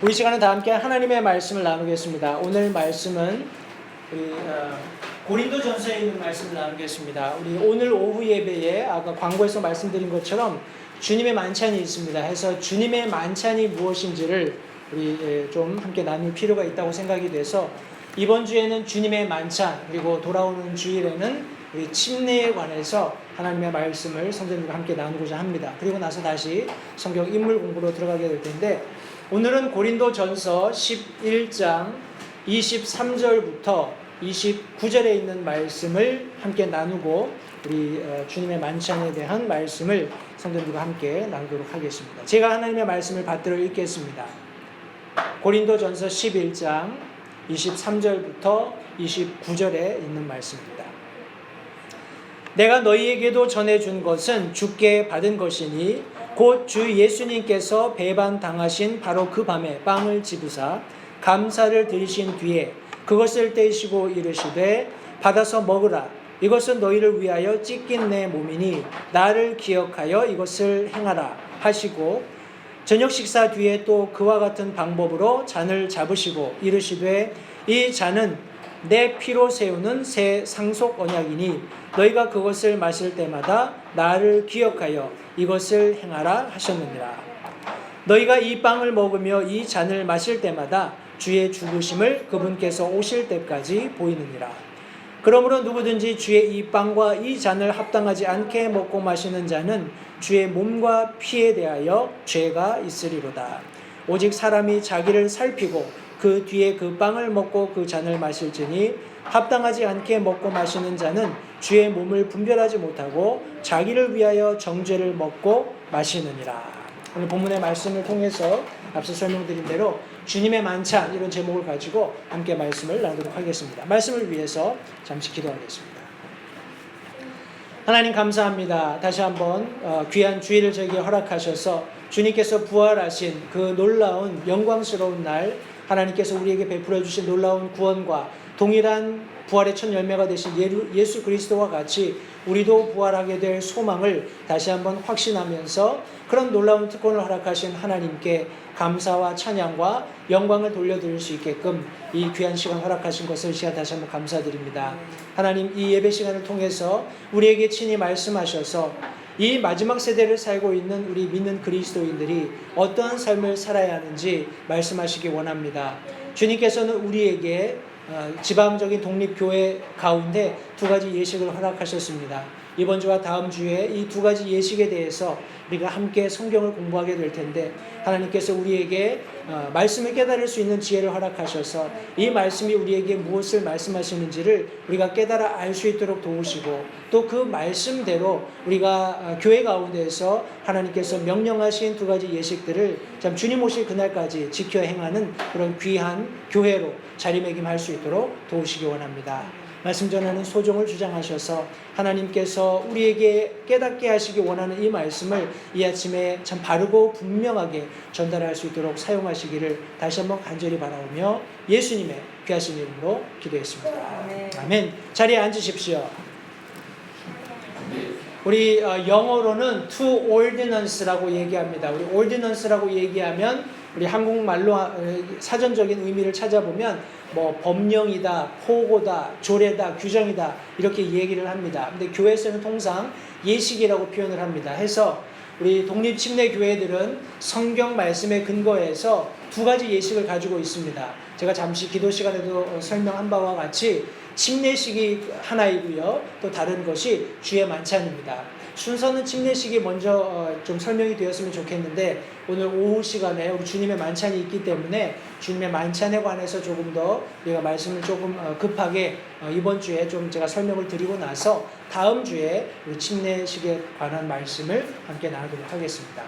우리 시간은 다 함께 하나님의 말씀을 나누겠습니다. 오늘 말씀은 우리 고린도전서에 있는 말씀을 나누겠습니다. 우리 오늘 오후 예배에 아까 광고에서 말씀드린 것처럼 주님의 만찬이 있습니다. 해서 주님의 만찬이 무엇인지를 우리 좀 함께 나눌 필요가 있다고 생각이 돼서 이번 주에는 주님의 만찬, 그리고 돌아오는 주일에는 우리 침례에 관해서 하나님의 말씀을 성도님과 함께 나누고자 합니다. 그리고 나서 다시 성경 인물 공부로 들어가게 될 텐데, 오늘은 고린도전서 11장 23절부터 29절에 있는 말씀을 함께 나누고 우리 주님의 만찬에 대한 말씀을 성도님과 함께 나누도록 하겠습니다. 제가 하나님의 말씀을 받들어 읽겠습니다. 고린도전서 11장 23절부터 29절에 있는 말씀입니다. 내가 너희에게도 전해준 것은 주께 받은 것이니 곧 주 예수님께서 배반당하신 바로 그 밤에 빵을 집으사 감사를 드리신 뒤에 그것을 떼시고 이르시되 받아서 먹으라. 이것은 너희를 위하여 찢긴 내 몸이니 나를 기억하여 이것을 행하라 하시고, 저녁 식사 뒤에 또 그와 같은 방법으로 잔을 잡으시고 이르시되 이 잔은 내 피로 세우는 새 상속 언약이니 너희가 그것을 마실 때마다 나를 기억하여 이것을 행하라 하셨느니라. 너희가 이 빵을 먹으며 이 잔을 마실 때마다 주의 죽으심을 그분께서 오실 때까지 보이느니라. 그러므로 누구든지 주의 이 빵과 이 잔을 합당하지 않게 먹고 마시는 자는 주의 몸과 피에 대하여 죄가 있으리로다. 오직 사람이 자기를 살피고 그 뒤에 그 빵을 먹고 그 잔을 마실지니 합당하지 않게 먹고 마시는 자는 주의 몸을 분별하지 못하고 자기를 위하여 정죄를 먹고 마시느니라. 오늘 본문의 말씀을 통해서 앞서 설명드린 대로 주님의 만찬, 이런 제목을 가지고 함께 말씀을 나누도록 하겠습니다. 말씀을 위해서 잠시 기도하겠습니다. 하나님 감사합니다. 다시 한번 귀한 주일을 저에게 허락하셔서 주님께서 부활하신 그 놀라운 영광스러운 날, 하나님께서 우리에게 베풀어 주신 놀라운 구원과 동일한 부활의 첫 열매가 되신 예수 그리스도와 같이 우리도 부활하게 될 소망을 다시 한번 확신하면서 그런 놀라운 특권을 허락하신 하나님께 감사와 찬양과 영광을 돌려드릴 수 있게끔 이 귀한 시간 허락하신 것을 제가 다시 한번 감사드립니다. 하나님, 이 예배 시간을 통해서 우리에게 친히 말씀하셔서 이 마지막 세대를 살고 있는 우리 믿는 그리스도인들이 어떠한 삶을 살아야 하는지 말씀하시기 원합니다. 주님께서는 우리에게 지방적인 독립교회 가운데 두 가지 예식을 허락하셨습니다. 이번 주와 다음 주에 이 두 가지 예식에 대해서 우리가 함께 성경을 공부하게 될 텐데, 하나님께서 우리에게 말씀을 깨달을 수 있는 지혜를 허락하셔서 이 말씀이 우리에게 무엇을 말씀하시는지를 우리가 깨달아 알 수 있도록 도우시고, 또 그 말씀대로 우리가 교회 가운데에서 하나님께서 명령하신 두 가지 예식들을 참 주님 오실 그날까지 지켜 행하는 그런 귀한 교회로 자리매김할 수 있도록 도우시기 원합니다. 말씀 전하는 소종을 주장하셔서 하나님께서 우리에게 깨닫게 하시기 원하는 이 말씀을 이 아침에 참 바르고 분명하게 전달할 수 있도록 사용하시기를 다시 한번 간절히 바라오며 예수님의 귀하신 이름으로 기도했습니다. 아멘. 자리에 앉으십시오. 우리 영어로는 to ordinance라고 얘기합니다. 우리 ordinance라고 얘기하면 우리 한국말로 사전적인 의미를 찾아보면 뭐 법령이다, 포고다, 조례다, 규정이다 이렇게 얘기를 합니다. 근데 교회에서는 통상 예식이라고 표현을 합니다. 해서 우리 독립침례교회들은 성경 말씀에 근거해서 두 가지 예식을 가지고 있습니다. 제가 잠시 기도 시간에도 설명한 바와 같이 침례식이 하나이고요. 또 다른 것이 주의 만찬입니다. 순서는 침례식이 먼저 좀 설명이 되었으면 좋겠는데, 오늘 오후 시간에 우리 주님의 만찬이 있기 때문에 주님의 만찬에 관해서 조금 더 우리가 말씀을 조금 급하게 이번 주에 좀 제가 설명을 드리고 나서 다음 주에 우리 침례식에 관한 말씀을 함께 나누도록 하겠습니다.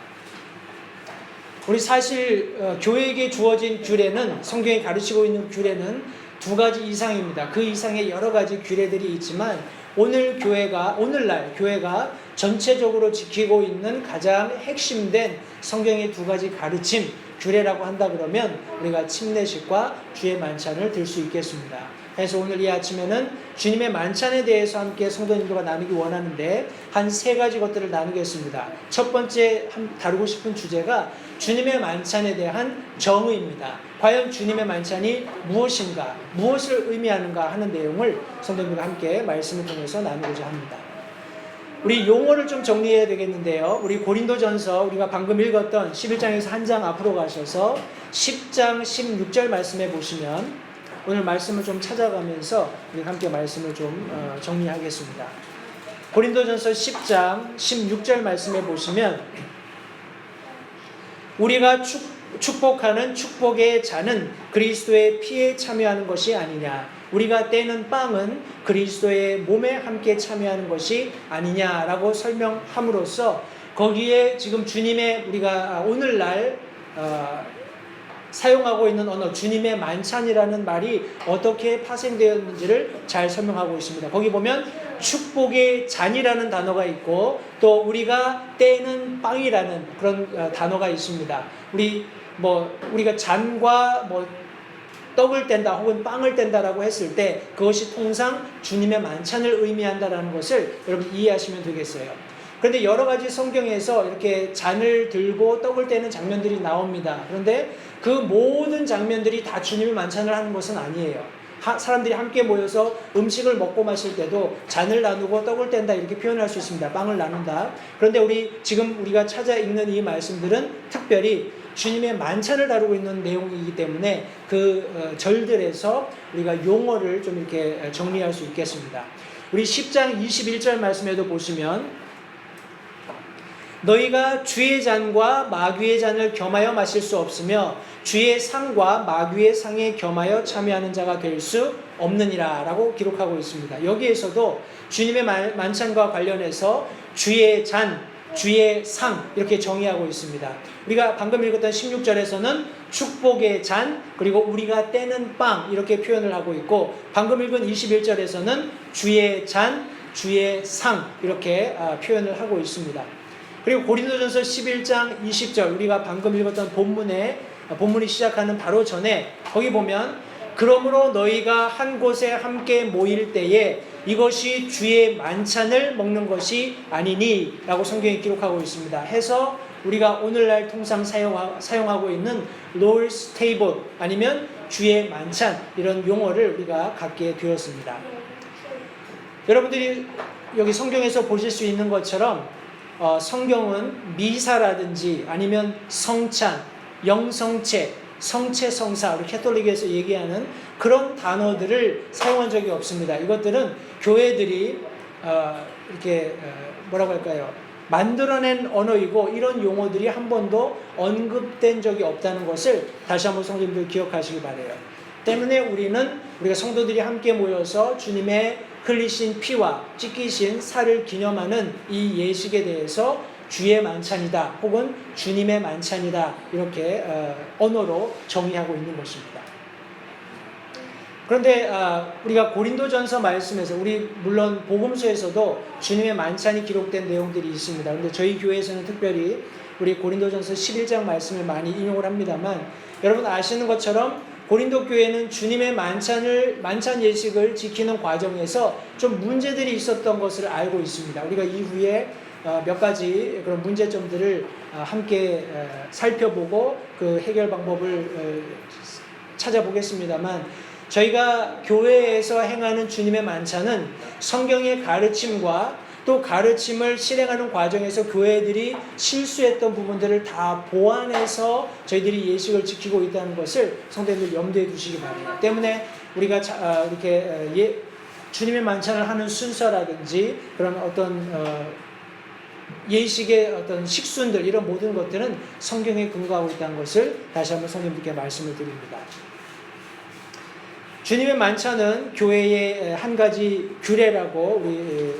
우리 사실 교회에게 주어진 규례는, 성경이 가르치고 있는 규례는 두 가지 이상입니다. 그 이상의 여러 가지 규례들이 있지만 오늘날 교회가 전체적으로 지키고 있는 가장 핵심된 성경의 두 가지 가르침, 규례라고 한다 그러면 우리가 침례식과 주의 만찬을 들 수 있겠습니다. 그래서 오늘 이 아침에는 주님의 만찬에 대해서 함께 성도님들과 나누기 원하는데 한 3가지 것들을 나누겠습니다. 첫 번째 다루고 싶은 주제가 주님의 만찬에 대한 정의입니다. 과연 주님의 만찬이 무엇인가, 무엇을 의미하는가 하는 내용을 성도님들과 함께 말씀을 통해서 나누고자 합니다. 우리 용어를 좀 정리해야 되겠는데요. 우리 고린도전서 우리가 방금 읽었던 11장에서 한 장 앞으로 가셔서 10장 16절 말씀해 보시면 오늘 말씀을 좀 찾아가면서 우리 함께 말씀을 좀 정리하겠습니다. 고린도전서 10장 16절 말씀해 보시면 우리가 축복하는 축복의 잔은 그리스도의 피에 참여하는 것이 아니냐, 우리가 떼는 빵은 그리스도의 몸에 함께 참여하는 것이 아니냐라고 설명함으로써 거기에 지금 주님의 우리가 오늘날 사용하고 있는 언어 주님의 만찬이라는 말이 어떻게 파생되었는지를 잘 설명하고 있습니다. 거기 보면 축복의 잔이라는 단어가 있고 또 우리가 떼는 빵이라는 그런 단어가 있습니다. 우리가 잔과 떡을 뗀다 혹은 빵을 뗀다라고 했을 때 그것이 통상 주님의 만찬을 의미한다라는 것을 여러분 이해하시면 되겠어요. 그런데 여러 가지 성경에서 이렇게 잔을 들고 떡을 떼는 장면들이 나옵니다. 그런데 그 모든 장면들이 다 주님의 만찬을 하는 것은 아니에요. 사람들이 함께 모여서 음식을 먹고 마실 때도 잔을 나누고 떡을 뗀다 이렇게 표현할 수 있습니다. 빵을 나눈다. 그런데 우리가 찾아 읽는 이 말씀들은 특별히 주님의 만찬을 다루고 있는 내용이기 때문에 그 절들에서 우리가 용어를 좀 이렇게 정리할 수 있겠습니다. 우리 10장 21절 말씀에도 보시면 너희가 주의 잔과 마귀의 잔을 겸하여 마실 수 없으며 주의 상과 마귀의 상에 겸하여 참여하는 자가 될 수 없느니라 라고 기록하고 있습니다. 여기에서도 주님의 만찬과 관련해서 주의 잔, 주의 상 이렇게 정의하고 있습니다. 우리가 방금 읽었던 16절에서는 축복의 잔 그리고 우리가 떼는 빵 이렇게 표현을 하고 있고 방금 읽은 21절에서는 주의 잔, 주의 상 이렇게 표현을 하고 있습니다. 그리고 고린도전서 11장 20절 우리가 방금 읽었던 본문이 시작하는 바로 전에 거기 보면 그러므로 너희가 한 곳에 함께 모일 때에 이것이 주의 만찬을 먹는 것이 아니니 라고 성경이 기록하고 있습니다. 해서 우리가 오늘날 통상 사용하고 있는 Lord's Table 아니면 주의 만찬 이런 용어를 우리가 갖게 되었습니다. 여러분들이 여기 성경에서 보실 수 있는 것처럼 성경은 미사라든지 아니면 성찬, 영성체, 성체성사 우리 캐톨릭에서 얘기하는 그런 단어들을 사용한 적이 없습니다. 이것들은 교회들이 만들어낸 언어이고 이런 용어들이 한 번도 언급된 적이 없다는 것을 다시 한번 성도님들 기억하시기 바라요. 때문에 우리가 성도들이 함께 모여서 주님의 흘리신 피와 찢기신 살을 기념하는 이 예식에 대해서 주의 만찬이다 혹은 주님의 만찬이다 이렇게 언어로 정의하고 있는 것입니다. 그런데 우리가 고린도전서 말씀에서 물론 복음서에서도 주님의 만찬이 기록된 내용들이 있습니다. 그런데 저희 교회에서는 특별히 우리 고린도전서 11장 말씀을 많이 인용을 합니다만 여러분 아시는 것처럼 고린도 교회는 주님의 만찬 예식을 지키는 과정에서 좀 문제들이 있었던 것을 알고 있습니다. 우리가 이후에 몇 가지 그런 문제점들을 함께 살펴보고 그 해결 방법을 찾아보겠습니다만 저희가 교회에서 행하는 주님의 만찬은 성경의 가르침과 또 가르침을 실행하는 과정에서 교회들이 실수했던 부분들을 다 보완해서 저희들이 예식을 지키고 있다는 것을 성도님들 염두에 두시기 바랍니다. 때문에 우리가 이렇게 주님의 만찬을 하는 순서라든지 그런 어떤 예식의 어떤 식순들 이런 모든 것들은 성경에 근거하고 있다는 것을 다시 한번 성도님들께 말씀을 드립니다. 주님의 만찬은 교회의 한 가지 규례라고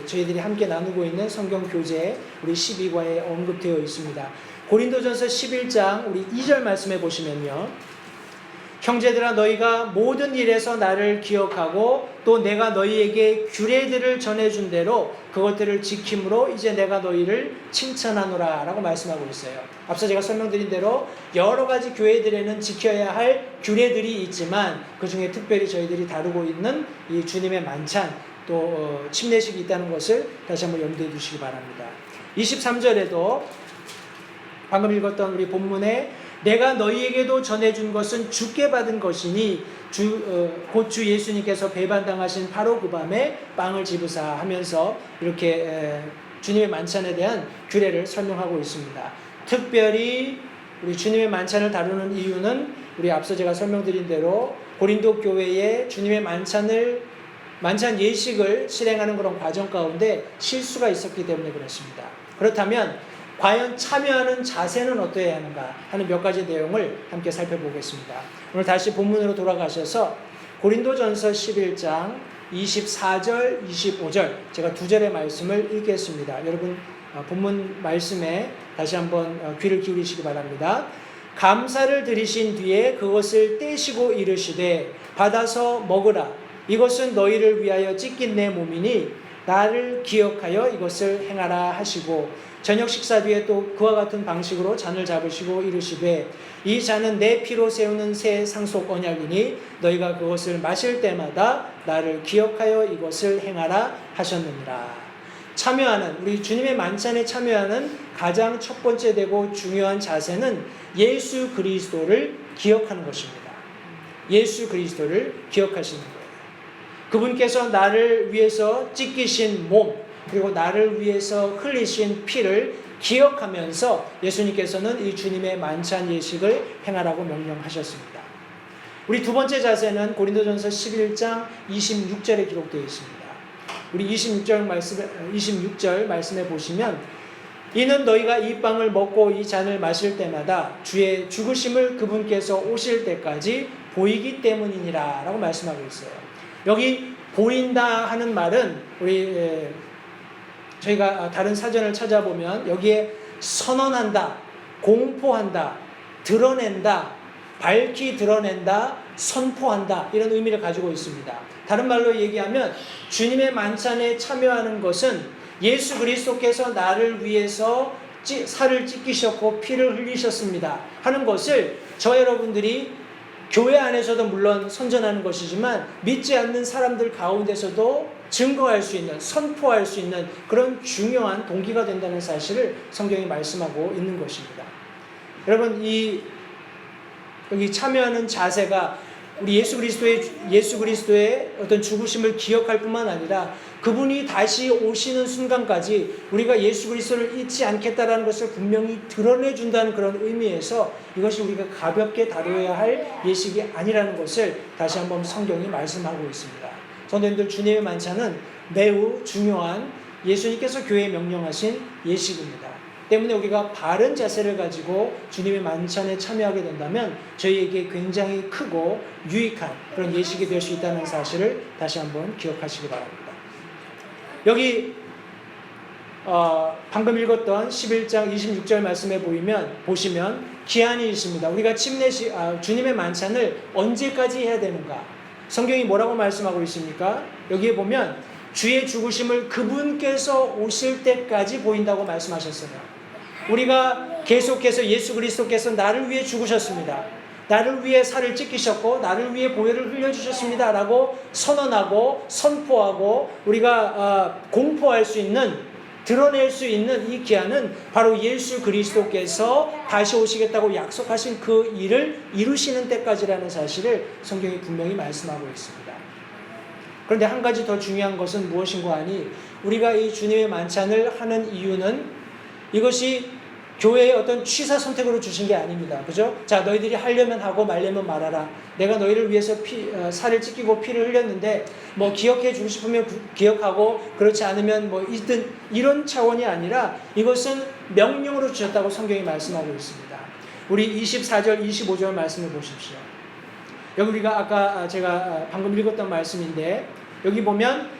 저희들이 함께 나누고 있는 성경 교재 우리 12과에 언급되어 있습니다. 고린도전서 11장 우리 2절 말씀해 보시면요. 형제들아 너희가 모든 일에서 나를 기억하고 또 내가 너희에게 규례들을 전해준 대로 그것들을 지킴으로 이제 내가 너희를 칭찬하노라 라고 말씀하고 있어요. 앞서 제가 설명드린 대로 여러 가지 교회들에는 지켜야 할 규례들이 있지만 그 중에 특별히 저희들이 다루고 있는 이 주님의 만찬 또 침례식이 있다는 것을 다시 한번 염두에 두시기 바랍니다. 23절에도 방금 읽었던 우리 본문에 내가 너희에게도 전해준 것은 주께 받은 것이니 곧 주 예수님께서 배반당하신 바로 그 밤에 빵을 집으사 하면서 이렇게 주님의 만찬에 대한 규례를 설명하고 있습니다. 특별히 우리 주님의 만찬을 다루는 이유는 우리 앞서 제가 설명드린 대로 고린도 교회에 주님의 만찬 예식을 실행하는 그런 과정 가운데 실수가 있었기 때문에 그렇습니다. 그렇다면 과연 참여하는 자세는 어떠해야 하는가 하는 몇 가지 내용을 함께 살펴보겠습니다. 오늘 다시 본문으로 돌아가셔서 고린도전서 11장 24절, 25절 제가 두 절의 말씀을 읽겠습니다. 여러분 본문 말씀에 다시 한번 귀를 기울이시기 바랍니다. 감사를 드리신 뒤에 그것을 떼시고 이르시되 받아서 먹으라. 이것은 너희를 위하여 찢긴 내 몸이니 나를 기억하여 이것을 행하라 하시고 저녁 식사 뒤에 또 그와 같은 방식으로 잔을 잡으시고 이르시되 이 잔은 내 피로 세우는 새 상속 언약이니 너희가 그것을 마실 때마다 나를 기억하여 이것을 행하라 하셨느니라. 참여하는 우리 주님의 만찬에 참여하는 가장 첫 번째 되고 중요한 자세는 예수 그리스도를 기억하는 것입니다. 예수 그리스도를 기억하시는 거예요. 그분께서 나를 위해서 찢기신 몸 그리고 나를 위해서 흘리신 피를 기억하면서 예수님께서는 이 주님의 만찬 예식을 행하라고 명령하셨습니다. 우리 두 번째 자세는 고린도전서 11장 26절에 기록되어 있습니다. 우리 26절 말씀에 보시면 이는 너희가 이 빵을 먹고 이 잔을 마실 때마다 주의 죽으심을 그분께서 오실 때까지 보이기 때문이니라 라고 말씀하고 있어요. 여기 보인다 하는 말은 우리 저희가 다른 사전을 찾아보면 여기에 선언한다, 공포한다, 드러낸다, 밝히 드러낸다, 선포한다 이런 의미를 가지고 있습니다. 다른 말로 얘기하면 주님의 만찬에 참여하는 것은 예수 그리스도께서 나를 위해서 살을 찢기셨고 피를 흘리셨습니다 하는 것을 저 여러분들이 교회 안에서도 물론 선전하는 것이지만 믿지 않는 사람들 가운데서도 증거할 수 있는, 선포할 수 있는 그런 중요한 동기가 된다는 사실을 성경이 말씀하고 있는 것입니다. 여러분, 여기 참여하는 자세가 우리 예수 그리스도의 어떤 죽으심을 기억할 뿐만 아니라 그분이 다시 오시는 순간까지 우리가 예수 그리스도를 잊지 않겠다라는 것을 분명히 드러내준다는 그런 의미에서 이것이 우리가 가볍게 다루어야 할 예식이 아니라는 것을 다시 한번 성경이 말씀하고 있습니다. 성도님들, 주님의 만찬은 매우 중요한 예수님께서 교회에 명령하신 예식입니다. 때문에 우리가 바른 자세를 가지고 주님의 만찬에 참여하게 된다면 저희에게 굉장히 크고 유익한 그런 예식이 될 수 있다는 사실을 다시 한번 기억하시기 바랍니다. 여기 방금 읽었던 11장 26절 말씀에 보시면 기한이 있습니다. 우리가 주님의 만찬을 언제까지 해야 되는가? 성경이 뭐라고 말씀하고 있습니까? 여기에 보면 주의 죽으심을 그분께서 오실 때까지 보인다고 말씀하셨어요. 우리가 계속해서 예수 그리스도께서 나를 위해 죽으셨습니다. 나를 위해 살을 찢기셨고 나를 위해 보혈을 흘려주셨습니다 라고 선언하고 선포하고 우리가 공포할 수 있는, 드러낼 수 있는 이 기한은 바로 예수 그리스도께서 다시 오시겠다고 약속하신 그 일을 이루시는 때까지라는 사실을 성경이 분명히 말씀하고 있습니다. 그런데 한 가지 더 중요한 것은 무엇인가 하니 우리가 이 주님의 만찬을 하는 이유는 이것이 교회의 어떤 취사 선택으로 주신 게 아닙니다. 그죠? 자, 너희들이 하려면 하고 말려면 말아라. 내가 너희를 위해서 살을 찢기고 피를 흘렸는데 뭐 기억해 주고 싶으면 기억하고 그렇지 않으면 뭐 이런 차원이 아니라 이것은 명령으로 주셨다고 성경이 말씀하고 있습니다. 우리 24절, 25절 말씀을 보십시오. 여기 우리가 아까 제가 방금 읽었던 말씀인데 여기 보면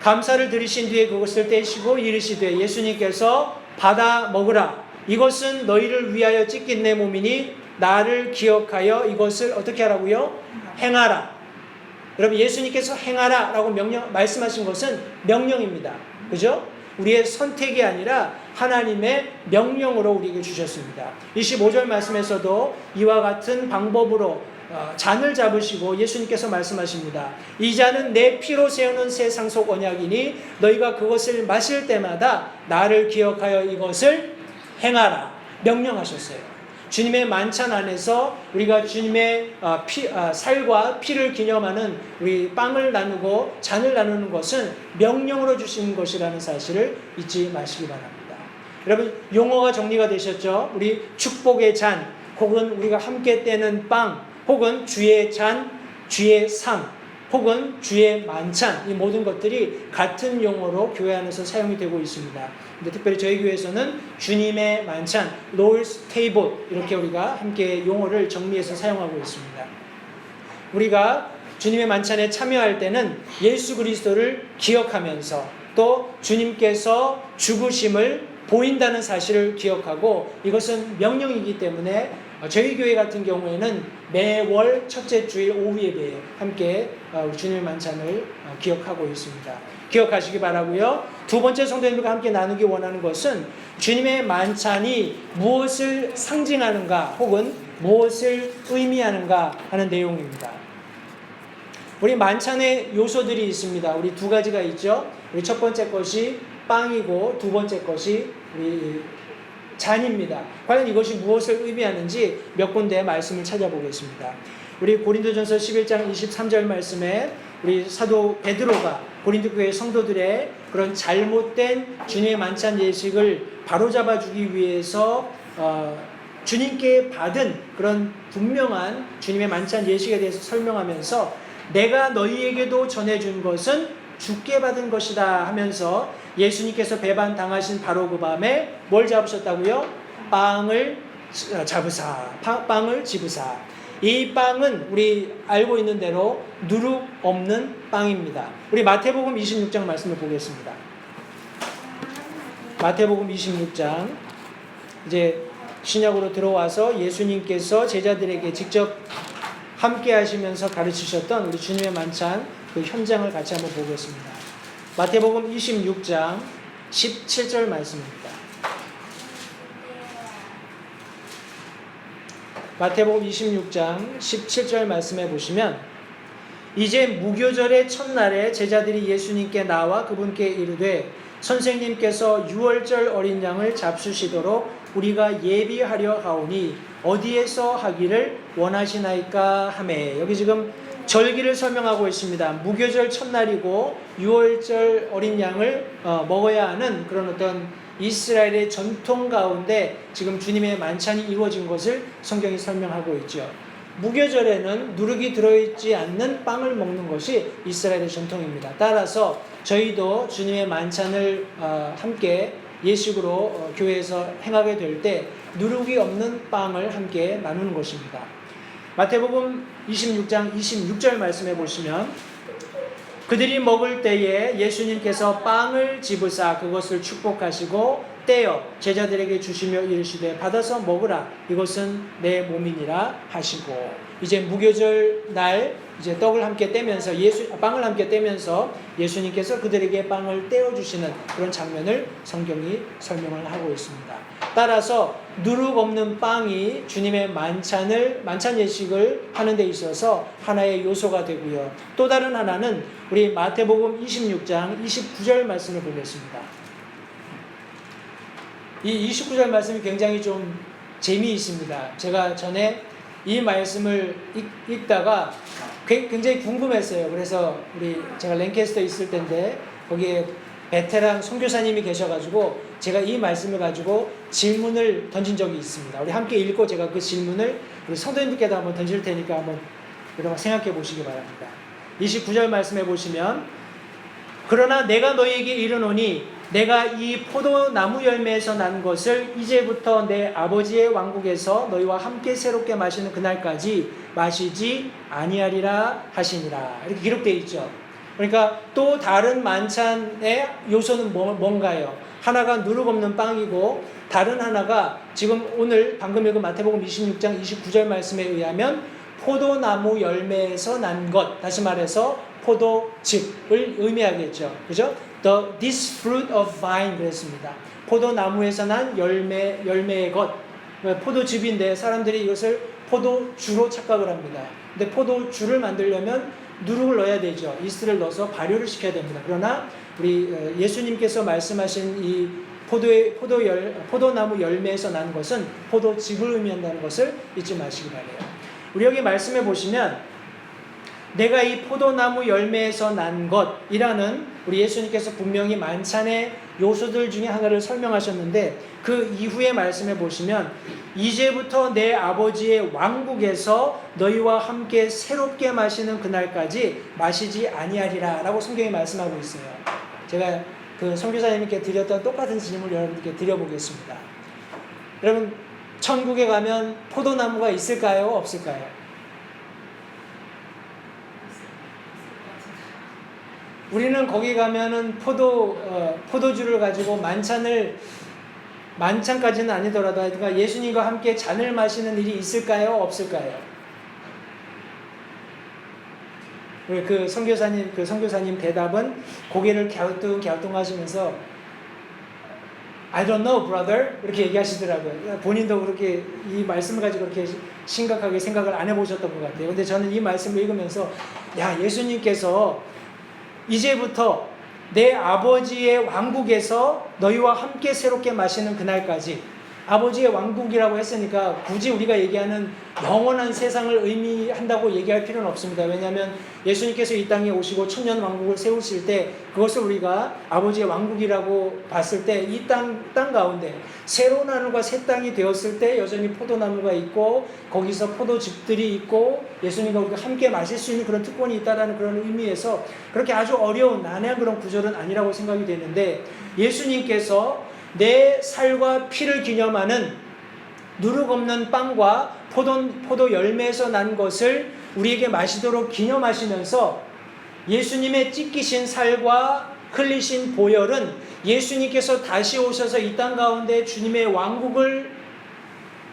감사를 드리신 뒤에 그것을 떼시고 이르시되 예수님께서 받아 먹으라. 이것은 너희를 위하여 찢긴 내 몸이니 나를 기억하여 이것을 어떻게 하라고요? 행하라. 여러분, 예수님께서 행하라 라고 말씀하신 것은 명령입니다. 그죠? 우리의 선택이 아니라 하나님의 명령으로 우리에게 주셨습니다. 25절 말씀에서도 이와 같은 방법으로 잔을 잡으시고 예수님께서 말씀하십니다. 이 잔은 내 피로 세우는 새 상속 언약이니 너희가 그것을 마실 때마다 나를 기억하여 이것을 행하라. 명령하셨어요. 주님의 만찬 안에서 우리가 주님의 살과 피를 기념하는 우리 빵을 나누고 잔을 나누는 것은 명령으로 주신 것이라는 사실을 잊지 마시기 바랍니다. 여러분, 용어가 정리가 되셨죠? 우리 축복의 잔, 혹은 우리가 함께 떼는 빵, 혹은 주의 잔, 주의 상, 혹은 주의 만찬, 이 모든 것들이 같은 용어로 교회 안에서 사용이 되고 있습니다. 근데 특별히 저희 교회에서는 주님의 만찬, Lord's Table, 이렇게 우리가 함께 용어를 정리해서 사용하고 있습니다. 우리가 주님의 만찬에 참여할 때는 예수 그리스도를 기억하면서 또 주님께서 죽으심을 보인다는 사실을 기억하고, 이것은 명령이기 때문에 저희 교회 같은 경우에는 매월 첫째 주일 오후 예배에 함께 주님의 만찬을 기억하고 있습니다. 기억하시기 바라고요. 두 번째 성도님들과 함께 나누기 원하는 것은 주님의 만찬이 무엇을 상징하는가 혹은 무엇을 의미하는가 하는 내용입니다. 우리 만찬의 요소들이 있습니다. 우리 두 가지가 있죠. 우리 첫 번째 것이 빵이고 두 번째 것이 우리 잔입니다. 과연 이것이 무엇을 의미하는지 몇 군데 말씀을 찾아보겠습니다. 우리 고린도전서 11장 23절 말씀에 우리 사도 베드로가 고린도 교회 성도들의 그런 잘못된 주님의 만찬 예식을 바로잡아주기 위해서 주님께 받은 그런 분명한 주님의 만찬 예식에 대해서 설명하면서 내가 너희에게도 전해준 것은 주께 받은 것이다 하면서 예수님께서 배반 당하신 바로 그 밤에 뭘 잡으셨다고요? 빵을 잡으사, 빵을 집으사. 이 빵은 우리 알고 있는 대로 누룩 없는 빵입니다. 우리 마태복음 26장 말씀을 보겠습니다. 마태복음 26장, 이제 신약으로 들어와서 예수님께서 제자들에게 직접 함께 하시면서 가르치셨던 우리 주님의 만찬 그 현장을 같이 한번 보겠습니다. 마태복음 26장 17절 말씀입니다. 마태복음 26장 17절 말씀해 보시면, 이제 무교절의 첫날에 제자들이 예수님께 나와 그분께 이르되 선생님께서 유월절 어린 양을 잡수시도록 우리가 예비하려 하오니 어디에서 하기를 원하시나이까 하매. 여기 지금 절기를 설명하고 있습니다. 무교절 첫날이고 유월절 어린 양을 먹어야 하는 그런 어떤 이스라엘의 전통 가운데 지금 주님의 만찬이 이루어진 것을 성경이 설명하고 있죠. 무교절에는 누룩이 들어있지 않는 빵을 먹는 것이 이스라엘의 전통입니다. 따라서 저희도 주님의 만찬을 함께 예식으로 교회에서 행하게 될 때 누룩이 없는 빵을 함께 나누는 것입니다. 마태복음 26장 26절 말씀해 보시면, 그들이 먹을 때에 예수님께서 빵을 집으사 그것을 축복하시고 떼어 제자들에게 주시며 이르시되 받아서 먹으라, 이것은 내 몸이니라 하시고. 이제 무교절 날 이제 떡을 함께 떼면서 빵을 함께 떼면서 예수님께서 그들에게 빵을 떼어 주시는 그런 장면을 성경이 설명을 하고 있습니다. 따라서 누룩 없는 빵이 주님의 만찬 예식을 하는 데 있어서 하나의 요소가 되고요. 또 다른 하나는 우리 마태복음 26장 29절 말씀을 보겠습니다. 이 29절 말씀이 굉장히 좀 재미있습니다. 제가 전에 이 말씀을 읽다가 굉장히 궁금했어요. 그래서 제가 랭캐스터에 있을 때인데 거기에 베테랑 선교사님이 계셔가지고 제가 이 말씀을 가지고 질문을 던진 적이 있습니다. 우리 함께 읽고 제가 그 질문을 우리 성도님들께도 한번 던질 테니까 한번 여러분 생각해 보시기 바랍니다. 29절 말씀해 보시면, 그러나 내가 너희에게 이르노니 내가 이 포도나무 열매에서 난 것을 이제부터 내 아버지의 왕국에서 너희와 함께 새롭게 마시는 그날까지 마시지 아니하리라 하시니라. 이렇게 기록되어 있죠. 그러니까 또 다른 만찬의 요소는 뭔가요? 하나가 누룩 없는 빵이고 다른 하나가 지금 오늘 방금 읽은 마태복음 26장 29절 말씀에 의하면 포도나무 열매에서 난 것, 다시 말해서 포도즙을 의미하겠죠. 그죠? This fruit of vine 그랬습니다. 포도나무에서 난 열매의 것. 포도즙인데 사람들이 이것을 포도주로 착각을 합니다. 근데 포도주를 만들려면 누룩을 넣어야 되죠. 이스트를 넣어서 발효를 시켜야 됩니다. 그러나 우리 예수님께서 말씀하신 이 포도나무 열매에서 난 것은 포도즙을 의미한다는 것을 잊지 마시기 바라요. 우리 여기 말씀해 보시면 내가 이 포도나무 열매에서 난 것이라는 우리 예수님께서 분명히 만찬의 요소들 중에 하나를 설명하셨는데 그 이후의 말씀해 보시면 이제부터 내 아버지의 왕국에서 너희와 함께 새롭게 마시는 그날까지 마시지 아니하리라 라고 성경이 말씀하고 있어요. 제가 그 선교사님께 드렸던 똑같은 질문을 여러분께 드려보겠습니다. 여러분 천국에 가면 포도나무가 있을까요? 없을까요? 우리는 거기 가면은 포도주를 가지고 만찬까지는 아니더라도 그러니까 예수님과 함께 잔을 마시는 일이 있을까요? 없을까요? 그 선교사님 대답은 고개를 갸우뚱하시면서 I don't know, brother. 이렇게 얘기하시더라고요. 본인도 그렇게 이 말씀을 가지고 그렇게 심각하게 생각을 안 해보셨던 것 같아요. 근데 저는 이 말씀을 읽으면서 야, 예수님께서 이제부터 내 아버지의 왕국에서 너희와 함께 새롭게 마시는 그날까지 아버지의 왕국이라고 했으니까 굳이 우리가 얘기하는 영원한 세상을 의미한다고 얘기할 필요는 없습니다. 왜냐하면 예수님께서 이 땅에 오시고 천년 왕국을 세우실 때 그것을 우리가 아버지의 왕국이라고 봤을 때 이 땅 가운데 새로운 하늘과 새 땅이 되었을 때 여전히 포도나무가 있고 거기서 포도즙들이 있고 예수님과 우리가 함께 마실 수 있는 그런 특권이 있다는 그런 의미에서 그렇게 아주 어려운 난해한 그런 구절은 아니라고 생각이 되는데 예수님께서 내 살과 피를 기념하는 누룩 없는 빵과 포도 열매에서 난 것을 우리에게 마시도록 기념하시면서 예수님의 찢기신 살과 흘리신 보혈은 예수님께서 다시 오셔서 이 땅 가운데 주님의 왕국을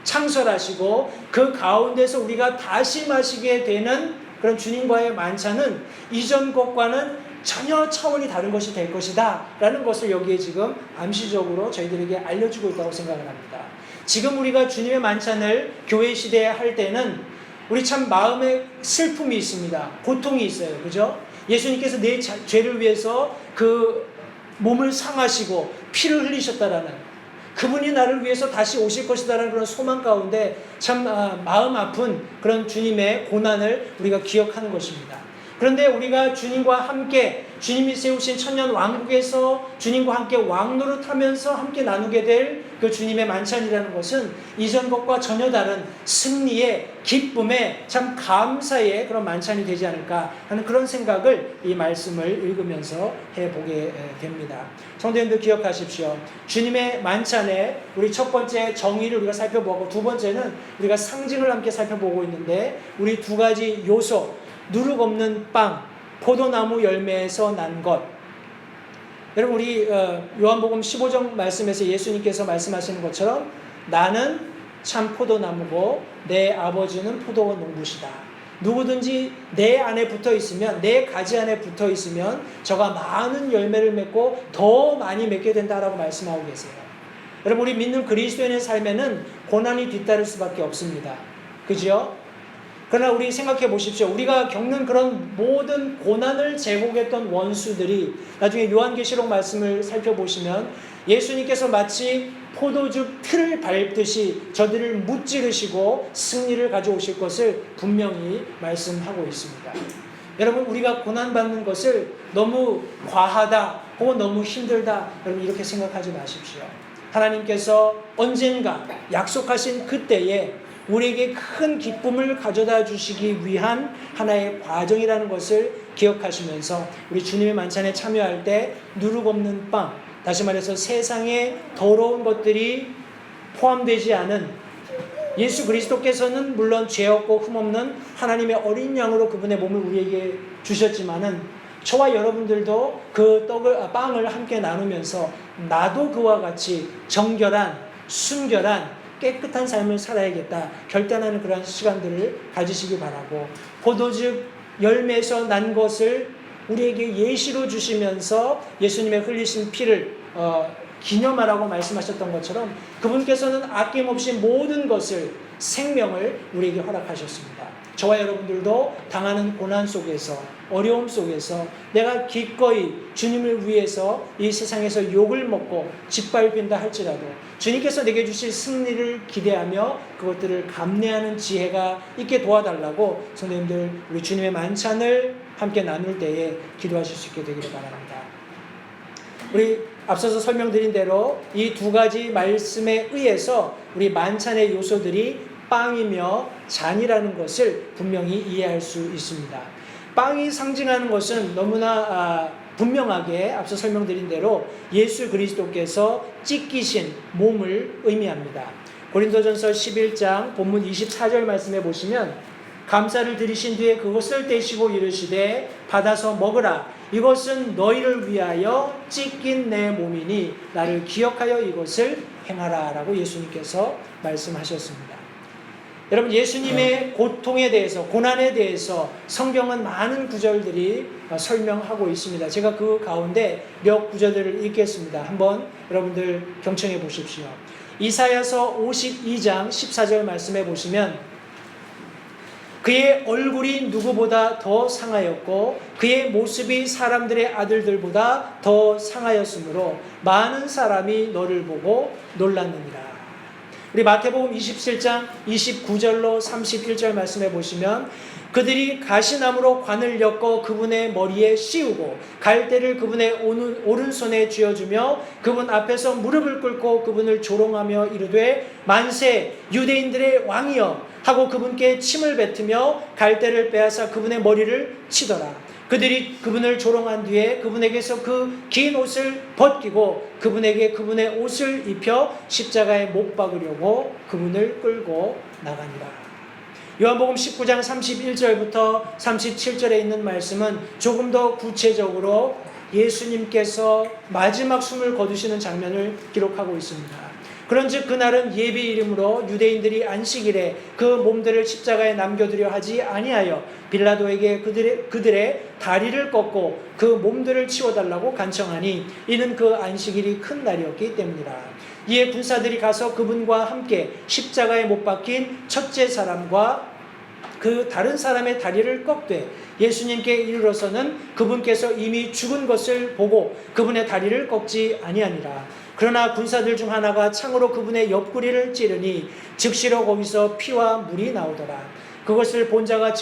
창설하시고 그 가운데서 우리가 다시 마시게 되는 그런 주님과의 만찬은 이전 것과는 전혀 차원이 다른 것이 될 것이다 라는 것을 여기에 지금 암시적으로 저희들에게 알려주고 있다고 생각을 합니다. 지금 우리가 주님의 만찬을 교회 시대에 할 때는 우리 참 마음에 슬픔이 있습니다. 고통이 있어요. 그죠? 예수님께서 내 죄를 위해서 그 몸을 상하시고 피를 흘리셨다라는 그분이 나를 위해서 다시 오실 것이다라는 그런 소망 가운데 참 마음 아픈 그런 주님의 고난을 우리가 기억하는 것입니다. 그런데 우리가 주님과 함께 주님이 세우신 천년 왕국에서 주님과 함께 왕노릇하면서 함께 나누게 될 그 주님의 만찬이라는 것은 이전 것과 전혀 다른 승리의 기쁨의 참 감사의 그런 만찬이 되지 않을까 하는 그런 생각을 이 말씀을 읽으면서 해보게 됩니다. 성도님들 기억하십시오. 주님의 만찬에 우리 첫 번째 정의를 우리가 살펴보고 두 번째는 우리가 상징을 함께 살펴보고 있는데 우리 두 가지 요소 누룩 없는 빵, 포도나무 열매에서 난 것. 여러분 우리 요한복음 15장 말씀에서 예수님께서 말씀하시는 것처럼 나는 참 포도나무고 내 아버지는 포도 농부시다. 누구든지 내 안에 붙어 있으면 내 가지 안에 붙어 있으면 저가 많은 열매를 맺고 더 많이 맺게 된다라고 말씀하고 계세요. 여러분 우리 믿는 그리스도인의 삶에는 고난이 뒤따를 수밖에 없습니다. 그죠? 그러나 우리 생각해 보십시오. 우리가 겪는 그런 모든 고난을 제공했던 원수들이 나중에 요한계시록 말씀을 살펴보시면 예수님께서 마치 포도주 틀을 밟듯이 저들을 무찌르시고 승리를 가져오실 것을 분명히 말씀하고 있습니다. 여러분 우리가 고난받는 것을 너무 과하다 혹은 너무 힘들다 여러분 이렇게 생각하지 마십시오. 하나님께서 언젠가 약속하신 그때에 우리에게 큰 기쁨을 가져다 주시기 위한 하나의 과정이라는 것을 기억하시면서 우리 주님의 만찬에 참여할 때 누룩 없는 빵, 다시 말해서 세상에 더러운 것들이 포함되지 않은 예수 그리스도께서는 물론 죄 없고 흠없는 하나님의 어린 양으로 그분의 몸을 우리에게 주셨지만은 저와 여러분들도 그 빵을 함께 나누면서 나도 그와 같이 정결한, 순결한, 깨끗한 삶을 살아야겠다 결단하는 그런 시간들을 가지시기 바라고, 포도즙 열매에서 난 것을 우리에게 예시로 주시면서 예수님의 흘리신 피를 기념하라고 말씀하셨던 것처럼 그분께서는 아낌없이 모든 것을, 생명을 우리에게 허락하셨습니다. 저와 여러분들도 당하는 고난 속에서, 어려움 속에서 내가 기꺼이 주님을 위해서 이 세상에서 욕을 먹고 짓밟힌다 할지라도 주님께서 내게 주실 승리를 기대하며 그것들을 감내하는 지혜가 있게 도와달라고 성도님들, 우리 주님의 만찬을 함께 나눌 때에 기도하실 수 있게 되기를 바랍니다. 우리 앞서서 설명드린 대로 이 두 가지 말씀에 의해서 우리 만찬의 요소들이 빵이며 잔이라는 것을 분명히 이해할 수 있습니다. 빵이 상징하는 것은 너무나 분명하게 앞서 설명드린 대로 예수 그리스도께서 찢기신 몸을 의미합니다. 고린도전서 11장 본문 24절 말씀해 보시면, 감사를 드리신 뒤에 그것을 떼시고 이르시되 받아서 먹으라. 이것은 너희를 위하여 찢긴 내 몸이니 나를 기억하여 이것을 행하라 라고 예수님께서 말씀하셨습니다. 여러분, 예수님의 고통에 대해서, 고난에 대해서 성경은 많은 구절들이 설명하고 있습니다. 제가 그 가운데 몇 구절들을 읽겠습니다. 한번 여러분들 경청해 보십시오. 이사야서 52장 14절 말씀해 보시면, 그의 얼굴이 누구보다 더 상하였고 그의 모습이 사람들의 아들들보다 더 상하였으므로 많은 사람이 너를 보고 놀랐느니라. 우리 마태복음 27장 29절로 31절 말씀해 보시면, 그들이 가시나무로 관을 엮어 그분의 머리에 씌우고 갈대를 그분의 오른손에 쥐어주며 그분 앞에서 무릎을 꿇고 그분을 조롱하며 이르되 만세 유대인들의 왕이여 하고 그분께 침을 뱉으며 갈대를 빼앗아 그분의 머리를 치더라. 그들이 그분을 조롱한 뒤에 그분에게서 그 긴 옷을 벗기고 그분에게 그분의 옷을 입혀 십자가에 못 박으려고 그분을 끌고 나가니라. 요한복음 19장 31절부터 37절에 있는 말씀은 조금 더 구체적으로 예수님께서 마지막 숨을 거두시는 장면을 기록하고 있습니다. 그런즉 그날은 예비이름으로 유대인들이 안식일에 그 몸들을 십자가에 남겨두려 하지 아니하여 빌라도에게 그들의 다리를 꺾고 그 몸들을 치워달라고 간청하니 이는 그 안식일이 큰 날이었기 때문이라. 이에 군사들이 가서 그분과 함께 십자가에 못 박힌 첫째 사람과 그 다른 사람의 다리를 꺾되 예수님께 이르러서는 그분께서 이미 죽은 것을 보고 그분의 다리를 꺾지 아니하니라. 그러나 군사들 중 하나가 창으로 그분의 옆구리를 찌르니 즉시로 거기서 피와 물이 나오더라. 그것을 본 자가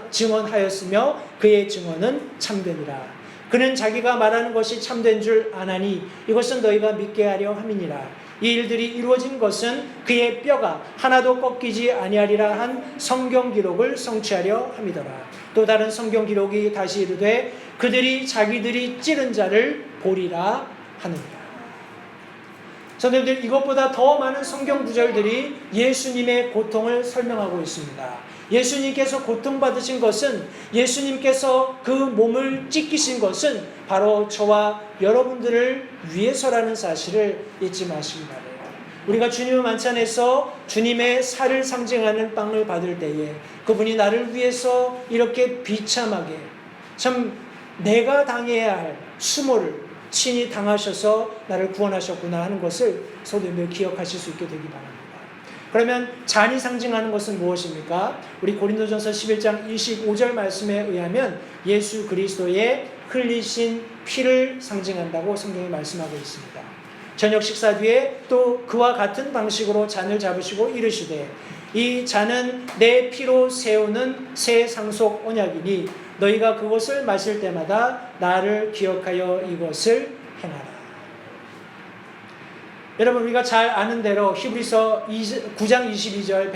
증언하였으며 그의 증언은 참되니라. 그는 자기가 말하는 것이 참된 줄 아나니 이것은 너희가 믿게 하려 함이니라. 이 일들이 이루어진 것은 그의 뼈가 하나도 꺾이지 아니하리라 한 성경 기록을 성취하려 함이더라. 또 다른 성경 기록이 다시 이르되 그들이 자기들이 찌른 자를 보리라 하느니라. 성도님들, 이것보다 더 많은 성경 구절들이 예수님의 고통을 설명하고 있습니다. 예수님께서 고통받으신 것은, 예수님께서 그 몸을 찢기신 것은 바로 저와 여러분들을 위해서라는 사실을 잊지 마시기 바라요. 우리가 주님의 만찬에서 주님의 살을 상징하는 빵을 받을 때에 그분이 나를 위해서 이렇게 비참하게, 참 내가 당해야 할 수모를 친히 당하셔서 나를 구원하셨구나 하는 것을 성도님들 기억하실 수 있게 되기 바랍니다. 그러면 잔이 상징하는 것은 무엇입니까? 우리 고린도전서 11장 25절 말씀에 의하면 예수 그리스도의 흘리신 피를 상징한다고 성경이 말씀하고 있습니다. 저녁 식사 뒤에 또 그와 같은 방식으로 잔을 잡으시고 이르시되 이 잔은 내 피로 세우는 새 상속 언약이니 너희가 그것을 마실 때마다 나를 기억하여 이것을 행하라. 여러분, 우리가 잘 아는 대로 히브리서 9장 22절,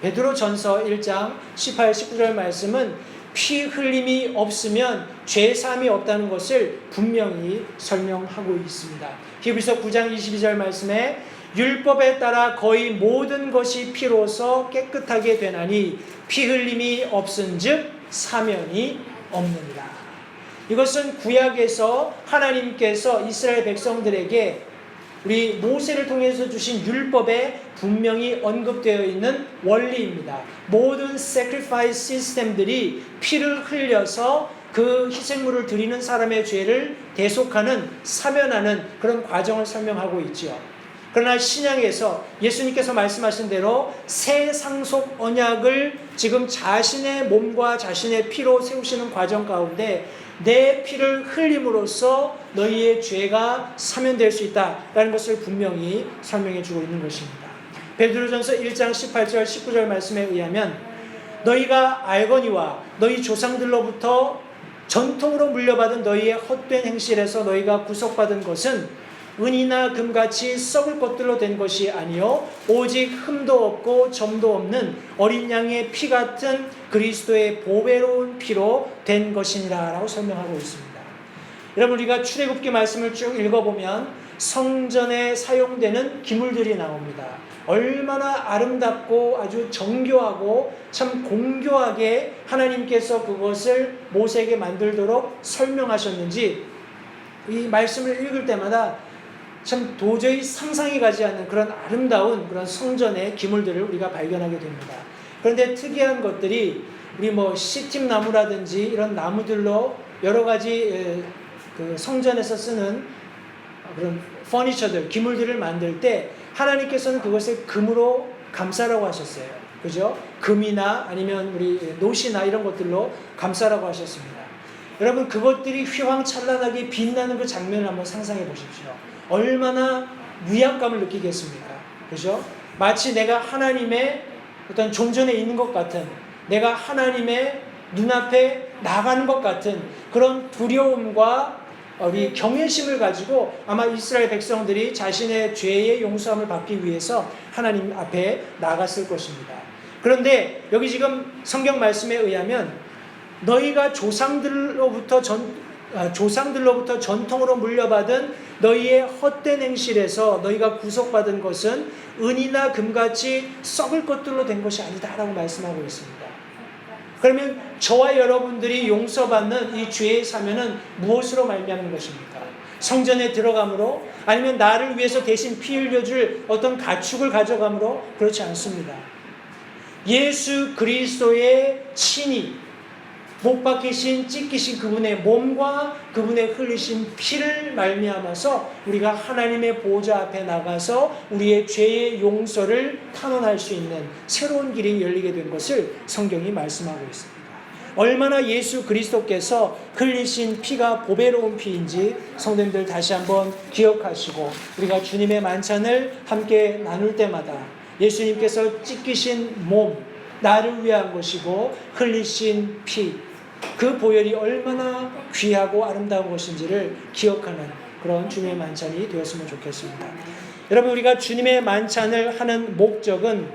베드로전서 1장 18, 19절 말씀은 피 흘림이 없으면 죄 사함이 없다는 것을 분명히 설명하고 있습니다. 히브리서 9장 22절 말씀에 율법에 따라 거의 모든 것이 피로서 깨끗하게 되나니 피 흘림이 없은즉 사면이 없느니라. 이것은 구약에서 하나님께서 이스라엘 백성들에게 우리 모세를 통해서 주신 율법에 분명히 언급되어 있는 원리입니다. 모든 sacrifice 시스템들이 피를 흘려서 그 희생물을 드리는 사람의 죄를 대속하는, 사면하는 그런 과정을 설명하고 있지요. 그러나 신약에서 예수님께서 말씀하신 대로 새 상속 언약을 지금 자신의 몸과 자신의 피로 세우시는 과정 가운데 내 피를 흘림으로써 너희의 죄가 사면될 수 있다라는 것을 분명히 설명해 주고 있는 것입니다. 베드로전서 1장 18절 19절 말씀에 의하면 너희가 알거니와 너희 조상들로부터 전통으로 물려받은 너희의 헛된 행실에서 너희가 구속받은 것은 은이나 금같이 썩을 것들로 된 것이 아니요 오직 흠도 없고 점도 없는 어린 양의 피 같은 그리스도의 보배로운 피로 된 것이니라 라고 설명하고 있습니다. 여러분, 우리가 출애굽기 말씀을 쭉 읽어보면 성전에 사용되는 기물들이 나옵니다. 얼마나 아름답고 아주 정교하고 참 공교하게 하나님께서 그것을 모세에게 만들도록 설명하셨는지 이 말씀을 읽을 때마다 참 도저히 상상이 가지 않는 그런 아름다운 그런 성전의 기물들을 우리가 발견하게 됩니다. 그런데 특이한 것들이 우리 시팀 나무라든지 이런 나무들로 여러 가지 그 성전에서 쓰는 그런 퍼니처들, 기물들을 만들 때 하나님께서는 그것을 금으로 감싸라고 하셨어요. 그죠? 금이나 아니면 우리 노시나 이런 것들로 감싸라고 하셨습니다. 여러분, 그것들이 휘황찬란하게 빛나는 그 장면을 한번 상상해 보십시오. 얼마나 위압감을 느끼겠습니까? 그죠? 마치 내가 하나님의 어떤 존전에 있는 것 같은, 내가 하나님의 눈앞에 나가는 것 같은 그런 두려움과 우리 경외심을 가지고 아마 이스라엘 백성들이 자신의 죄의 용서함을 받기 위해서 하나님 앞에 나갔을 것입니다. 그런데 여기 지금 성경 말씀에 의하면 너희가 조상들로부터 전통으로 물려받은 너희의 헛된 행실에서 너희가 구속받은 것은 은이나 금같이 썩을 것들로 된 것이 아니다라고 말씀하고 있습니다. 그러면 저와 여러분들이 용서받는 이 죄의 사면은 무엇으로 말미암는 것입니까? 성전에 들어감으로? 아니면 나를 위해서 대신 피 흘려줄 어떤 가축을 가져감으로? 그렇지 않습니다. 예수 그리스도의 친히 못 박히신 찢기신 그분의 몸과 그분의 흘리신 피를 말미암아서 우리가 하나님의 보좌 앞에 나가서 우리의 죄의 용서를 탄원할 수 있는 새로운 길이 열리게 된 것을 성경이 말씀하고 있습니다. 얼마나 예수 그리스도께서 흘리신 피가 보배로운 피인지 성도님들 다시 한번 기억하시고 우리가 주님의 만찬을 함께 나눌 때마다 예수님께서 찢기신 몸, 나를 위한 것이고 흘리신 피, 그 보혈이 얼마나 귀하고 아름다운 것인지를 기억하는 그런 주님의 만찬이 되었으면 좋겠습니다. 여러분, 우리가 주님의 만찬을 하는 목적은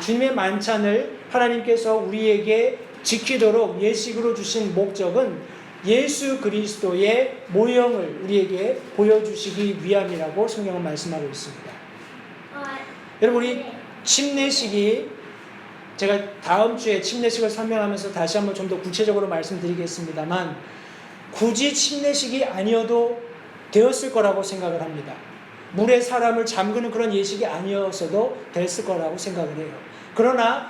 주님의 만찬을 하나님께서 우리에게 지키도록 예식으로 주신 목적은 예수 그리스도의 모형을 우리에게 보여주시기 위함이라고 성경은 말씀하고 있습니다. 여러분, 우리 침례식이 제가 다음 주에 침례식을 설명하면서 다시 한번 좀 더 구체적으로 말씀드리겠습니다만 굳이 침례식이 아니어도 되었을 거라고 생각을 합니다. 물에 사람을 잠그는 그런 예식이 아니었어도 됐을 거라고 생각을 해요. 그러나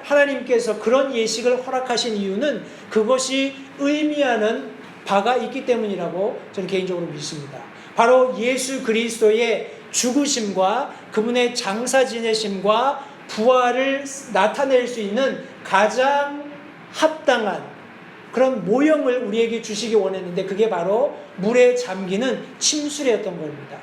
하나님께서 그런 예식을 허락하신 이유는 그것이 의미하는 바가 있기 때문이라고 저는 개인적으로 믿습니다. 바로 예수 그리스도의 죽으심과 그분의 장사 지내심과 부활을 나타낼 수 있는 가장 합당한 그런 모형을 우리에게 주시기 원했는데 그게 바로 물에 잠기는 침수레였던 겁니다.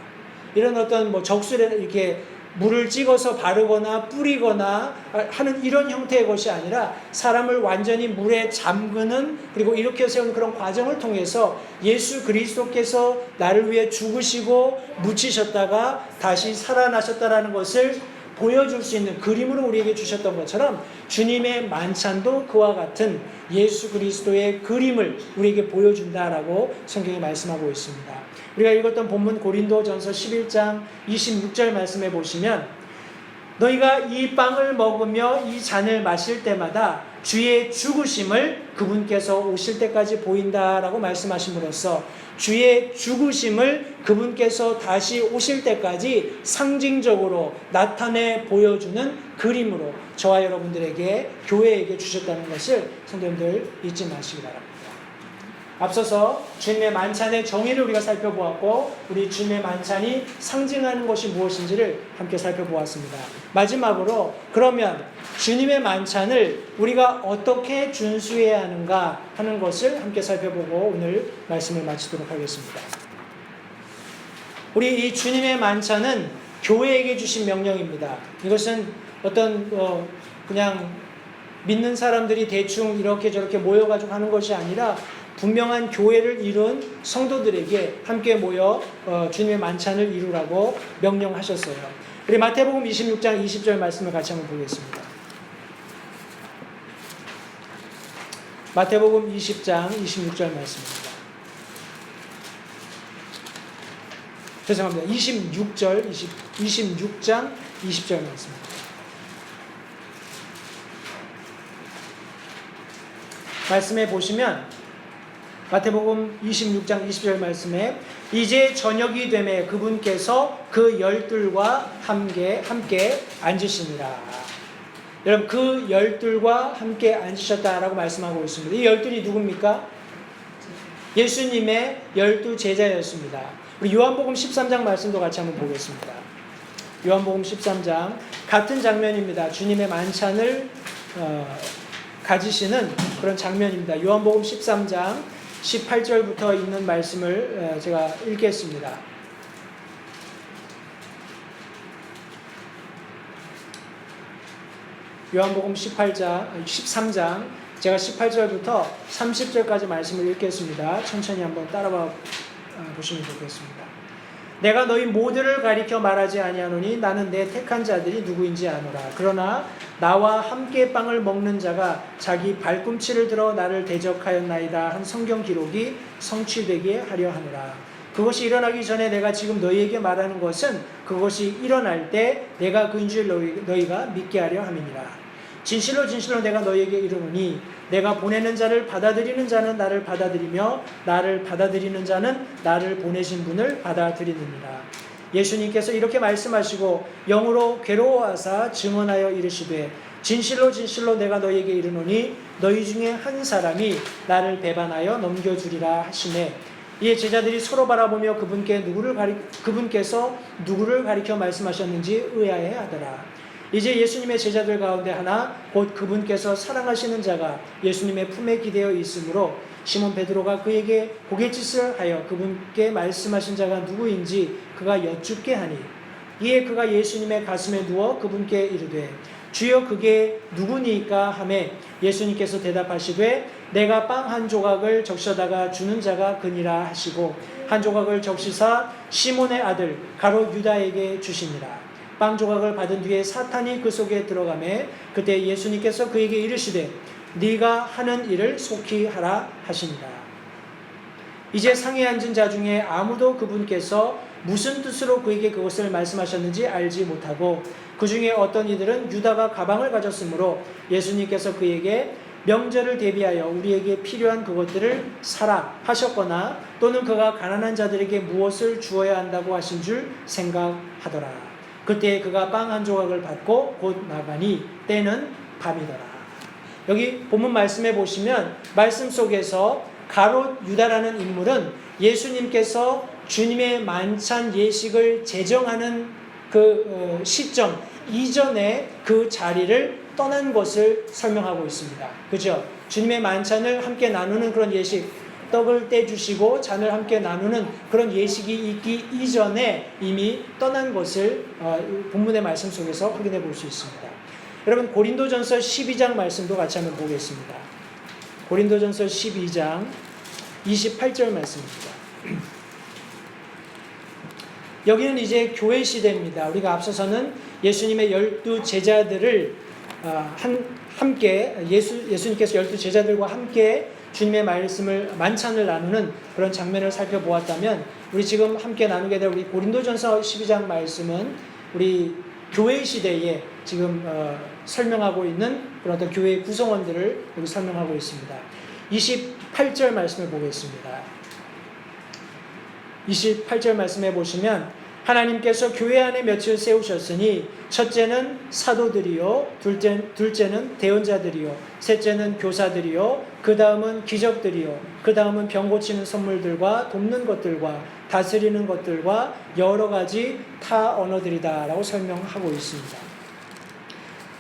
이런 어떤 적술에 이렇게 물을 찍어서 바르거나 뿌리거나 하는 이런 형태의 것이 아니라 사람을 완전히 물에 잠그는, 그리고 이렇게 세운 그런 과정을 통해서 예수 그리스도께서 나를 위해 죽으시고 묻히셨다가 다시 살아나셨다라는 것을 보여줄 수 있는 그림으로 우리에게 주셨던 것처럼 주님의 만찬도 그와 같은 예수 그리스도의 그림을 우리에게 보여준다라고 성경이 말씀하고 있습니다. 우리가 읽었던 본문 고린도전서 11장 26절 말씀에 보시면 너희가 이 빵을 먹으며 이 잔을 마실 때마다 주의 죽으심을 그분께서 오실 때까지 보인다라고 말씀하심으로써 주의 죽으심을 그분께서 다시 오실 때까지 상징적으로 나타내 보여주는 그림으로 저와 여러분들에게 교회에게 주셨다는 것을 성도님들 잊지 마시기 바랍니다. 앞서서 주님의 만찬의 정의를 우리가 살펴보았고 우리 주님의 만찬이 상징하는 것이 무엇인지를 함께 살펴보았습니다. 마지막으로 그러면 주님의 만찬을 우리가 어떻게 준수해야 하는가 하는 것을 함께 살펴보고 오늘 말씀을 마치도록 하겠습니다. 우리 이 주님의 만찬은 교회에게 주신 명령입니다. 이것은 어떤 그냥 믿는 사람들이 대충 이렇게 저렇게 모여가지고 하는 것이 아니라 분명한 교회를 이룬 성도들에게 함께 모여 주님의 만찬을 이루라고 명령하셨어요. 우리 마태복음 26장 20절 말씀을 같이 한번 보겠습니다. 마태복음 20장 26절 말씀입니다. 죄송합니다. 26장 20절 말씀입니다. 말씀해 보시면 마태복음 26장 20절 말씀에 이제 저녁이 되매 그분께서 그 열둘과 함께 앉으시니라. 여러분 그 열둘과 함께 앉으셨다라고 말씀하고 있습니다. 이 열둘이 누굽니까? 예수님의 12 제자였습니다. 우리 요한복음 13장 말씀도 같이 한번 보겠습니다. 요한복음 13장 같은 장면입니다. 주님의 만찬을 가지시는 그런 장면입니다. 요한복음 13장 18절부터 있는 말씀을 제가 읽겠습니다. 요한복음 13장 제가 18절부터 30절까지 말씀을 읽겠습니다. 천천히 한번 따라봐 보시면 좋겠습니다. 내가 너희 모두를 가리켜 말하지 아니하노니 나는 내 택한 자들이 누구인지 아노라. 그러나 나와 함께 빵을 먹는 자가 자기 발꿈치를 들어 나를 대적하였나이다 한 성경 기록이 성취되게 하려 하노라. 그것이 일어나기 전에 내가 지금 너희에게 말하는 것은 그것이 일어날 때 내가 그인 줄 너희가 믿게 하려 함이니라. 진실로 진실로 내가 너희에게 이르노니 내가 보내는 자를 받아들이는 자는 나를 받아들이며 나를 받아들이는 자는 나를 보내신 분을 받아들이느니라. 예수님께서 이렇게 말씀하시고 영으로 괴로워하사 증언하여 이르시되 진실로 진실로 내가 너희에게 이르노니 너희 중에 한 사람이 나를 배반하여 넘겨주리라 하시매 이에 제자들이 서로 바라보며 그분께서 누구를 가리켜 말씀하셨는지 의아해하더라. 이제 예수님의 제자들 가운데 하나 곧 그분께서 사랑하시는 자가 예수님의 품에 기대어 있으므로 시몬 베드로가 그에게 고갯짓을 하여 그분께 말씀하신 자가 누구인지 그가 여쭙게 하니 이에 그가 예수님의 가슴에 누워 그분께 이르되 주여 그게 누구니까 하매 예수님께서 대답하시되 내가 빵 한 조각을 적셔다가 주는 자가 그니라 하시고 한 조각을 적시사 시몬의 아들 가롯 유다에게 주시니라. 빵 조각을 받은 뒤에 사탄이 그 속에 들어가매 그때 예수님께서 그에게 이르시되 네가 하는 일을 속히 하라 하시니라. 이제 상에 앉은 자 중에 아무도 그분께서 무슨 뜻으로 그에게 그것을 말씀하셨는지 알지 못하고 그 중에 어떤 이들은 유다가 가방을 가졌으므로 예수님께서 그에게 명절을 대비하여 우리에게 필요한 그것들을 사라 하셨거나 또는 그가 가난한 자들에게 무엇을 주어야 한다고 하신 줄 생각하더라. 그때 그가 빵 한 조각을 받고 곧 나가니 때는 밤이더라. 여기 본문 말씀해 보시면 말씀 속에서 가롯 유다라는 인물은 예수님께서 주님의 만찬 예식을 제정하는 그 시점 이전에 그 자리를 떠난 것을 설명하고 있습니다. 그죠? 주님의 만찬을 함께 나누는 그런 예식, 떡을 떼주시고 잔을 함께 나누는 그런 예식이 있기 이전에 이미 떠난 것을 본문의 말씀 속에서 확인해 볼 수 있습니다. 여러분 고린도전서 12장 말씀도 같이 한번 보겠습니다. 고린도전서 12장 28절 말씀입니다. 여기는 이제 교회 시대입니다. 우리가 앞서서는 예수님의 12 제자들을 함께 예수님께서 12 제자들과 함께 주님의 말씀을 만찬을 나누는 그런 장면을 살펴보았다면 우리 지금 함께 나누게 될 우리 고린도전서 12장 말씀은 우리 교회 시대에 지금 설명하고 있는 그런 어떤 교회 구성원들을 여기 설명하고 있습니다. 28절 말씀을 보겠습니다. 28절 말씀해 보시면 하나님께서 교회 안에 몇을 세우셨으니 첫째는 사도들이요, 둘째는 대언자들이요, 셋째는 교사들이요, 그 다음은 기적들이요, 그 다음은 병 고치는 선물들과 돕는 것들과 다스리는 것들과 여러 가지 타 언어들이다 라고 설명하고 있습니다.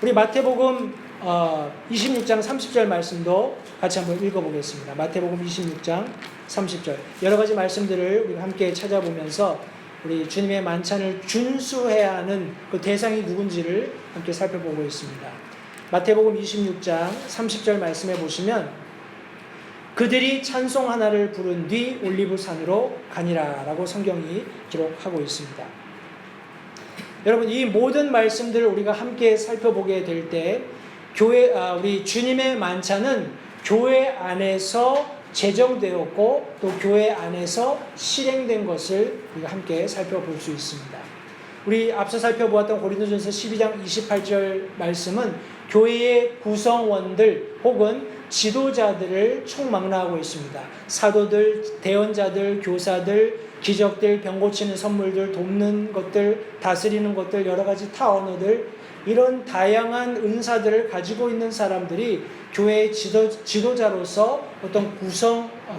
우리 마태복음 26장 30절 말씀도 같이 한번 읽어보겠습니다. 마태복음 26장 30절 여러 가지 말씀들을 우리가 함께 찾아보면서 우리 주님의 만찬을 준수해야 하는 그 대상이 누군지를 함께 살펴보고 있습니다. 마태복음 26장 30절 말씀해 보시면 그들이 찬송 하나를 부른 뒤 올리브산으로 가니라 라고 성경이 기록하고 있습니다. 여러분, 이 모든 말씀들을 우리가 함께 살펴보게 될 때 우리 주님의 만찬은 교회 안에서 제정되었고 또 교회 안에서 실행된 것을 우리가 함께 살펴볼 수 있습니다. 우리 앞서 살펴보았던 고린도전서 12장 28절 말씀은 교회의 구성원들 혹은 지도자들을 총망라하고 있습니다. 사도들, 대언자들, 교사들, 기적들, 병 고치는 선물들, 돕는 것들, 다스리는 것들, 여러 가지 타 언어들, 이런 다양한 은사들을 가지고 있는 사람들이 교회의 지도자로서 어떤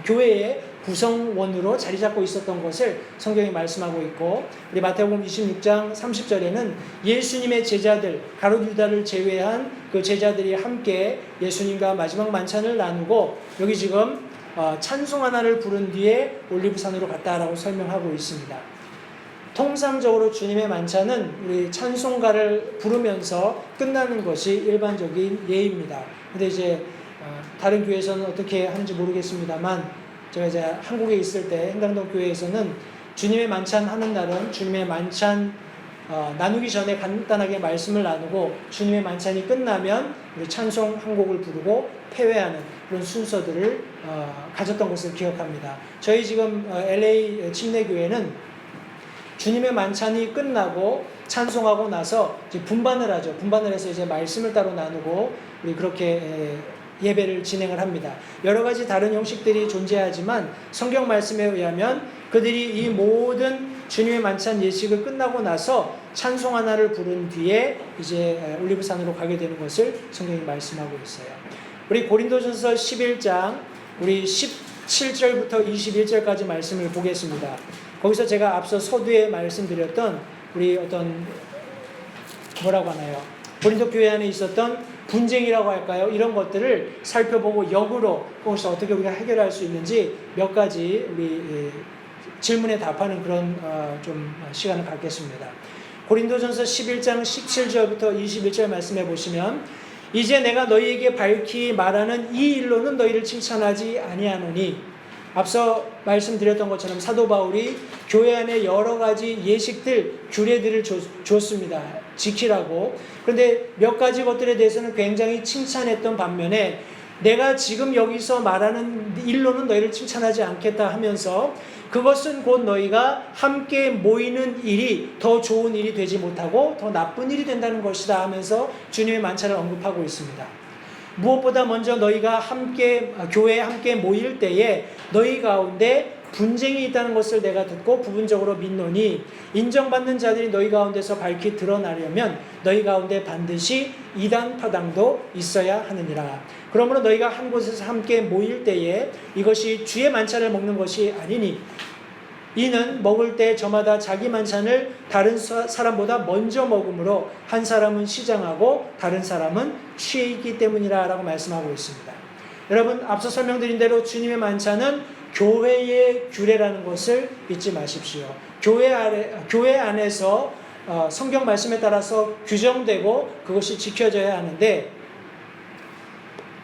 교회의 구성원으로 자리 잡고 있었던 것을 성경이 말씀하고 있고, 우리 마태복음 26장 30절에는 예수님의 제자들, 가룟 유다를 제외한 그 제자들이 함께 예수님과 마지막 만찬을 나누고 여기 지금 찬송 하나를 부른 뒤에 올리브산으로 갔다라고 설명하고 있습니다. 통상적으로 주님의 만찬은 우리 찬송가를 부르면서 끝나는 것이 일반적인 예입니다. 근데 이제 다른 교회에서는 어떻게 하는지 모르겠습니다만 제가 이제 한국에 있을 때 행당동 교회에서는 주님의 만찬 하는 날은 주님의 만찬 나누기 전에 간단하게 말씀을 나누고 주님의 만찬이 끝나면 우리 찬송 한 곡을 부르고 폐회하는 그런 순서들을 가졌던 것을 기억합니다. 저희 지금 LA 침례교회는 주님의 만찬이 끝나고 찬송하고 나서 이제 분반을 하죠. 분반을 해서 이제 말씀을 따로 나누고 우리 그렇게 예배를 진행을 합니다. 여러 가지 다른 형식들이 존재하지만 성경 말씀에 의하면 그들이 이 모든 주님의 만찬 예식을 끝나고 나서 찬송 하나를 부른 뒤에 이제 올리브산으로 가게 되는 것을 성경이 말씀하고 있어요. 우리 고린도전서 11장 우리 17절부터 21절까지 말씀을 보겠습니다. 거기서 제가 앞서 서두에 말씀드렸던 우리 어떤 뭐라고 하나요? 고린도 교회 안에 있었던 분쟁이라고 할까요? 이런 것들을 살펴보고 역으로 그것을 어떻게 우리가 해결할 수 있는지 몇 가지 우리 질문에 답하는 그런 좀 시간을 갖겠습니다. 고린도전서 11장 17절부터 21절 말씀해 보시면 이제 내가 너희에게 밝히 말하는 이 일로는 너희를 칭찬하지 아니하노니 앞서 말씀드렸던 것처럼 사도 바울이 교회 안에 여러 가지 예식들, 규례들을 줬습니다. 지키라고. 그런데 몇 가지 것들에 대해서는 굉장히 칭찬했던 반면에 내가 지금 여기서 말하는 일로는 너희를 칭찬하지 않겠다 하면서 그것은 곧 너희가 함께 모이는 일이 더 좋은 일이 되지 못하고 더 나쁜 일이 된다는 것이다 하면서 주님의 만찬을 언급하고 있습니다. 무엇보다 먼저 너희가 교회에 함께 모일 때에 너희 가운데 분쟁이 있다는 것을 내가 듣고 부분적으로 믿노니 인정받는 자들이 너희 가운데서 밝히 드러나려면 너희 가운데 반드시 이단 파당도 있어야 하느니라. 그러므로 너희가 한 곳에서 함께 모일 때에 이것이 주의 만찬을 먹는 것이 아니니 이는 먹을 때 저마다 자기 만찬을 다른 사람보다 먼저 먹음으로 한 사람은 시장하고 다른 사람은 취해 있기 때문이라 라고 말씀하고 있습니다. 여러분, 앞서 설명드린 대로 주님의 만찬은 교회의 규례라는 것을 잊지 마십시오. 교회 안에서 성경 말씀에 따라서 규정되고 그것이 지켜져야 하는데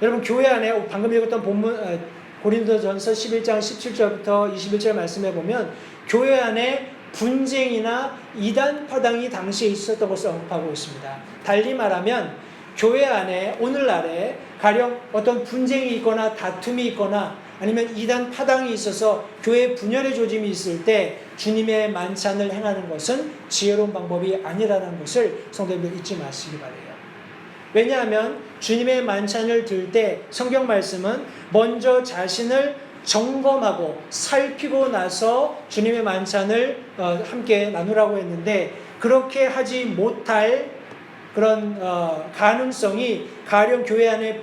여러분, 교회 안에 방금 읽었던 본문 고린도전서 11장 17절부터 21절 말씀해 보면 교회 안에 분쟁이나 이단 파당이 당시에 있었던 것을 언급하고 있습니다. 달리 말하면 교회 안에 오늘날에 가령 어떤 분쟁이 있거나 다툼이 있거나 아니면 이단 파당이 있어서 교회 분열의 조짐이 있을 때 주님의 만찬을 행하는 것은 지혜로운 방법이 아니라는 것을 성도님들 잊지 마시기 바라요. 왜냐하면 주님의 만찬을 들 때 성경 말씀은 먼저 자신을 점검하고 살피고 나서 주님의 만찬을 함께 나누라고 했는데 그렇게 하지 못할 그런 가능성이 가령 교회 안에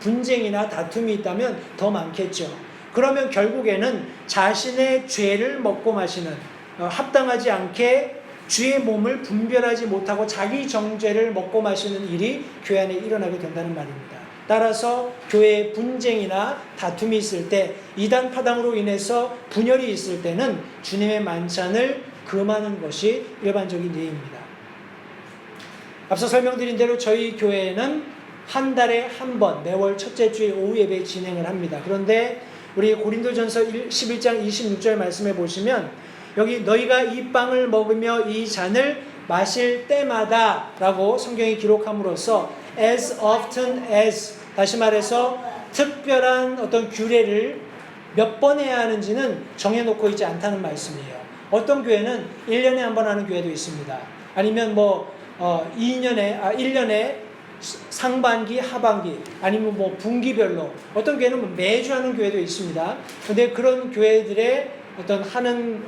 분쟁이나 다툼이 있다면 더 많겠죠. 그러면 결국에는 자신의 죄를 먹고 마시는 합당하지 않게 주의 몸을 분별하지 못하고 자기 정죄를 먹고 마시는 일이 교회 안에 일어나게 된다는 말입니다. 따라서 교회에 분쟁이나 다툼이 있을 때 이단 파당으로 인해서 분열이 있을 때는 주님의 만찬을 금하는 것이 일반적인 예입니다. 앞서 설명드린 대로 저희 교회에는 한 달에 한 번 매월 첫째 주에 오후 예배 진행을 합니다. 그런데 우리 고린도전서 11장 26절 말씀해 보시면 여기 너희가 이 빵을 먹으며 이 잔을 마실 때마다 라고 성경이 기록함으로써 as often as, 다시 말해서 특별한 어떤 규례를 몇 번 해야 하는지는 정해놓고 있지 않다는 말씀이에요. 어떤 교회는 1년에 한 번 하는 교회도 있습니다. 아니면 1년에 상반기, 하반기, 아니면 분기별로, 어떤 교회는 매주 하는 교회도 있습니다. 근데 그런 교회들의 어떤 하는,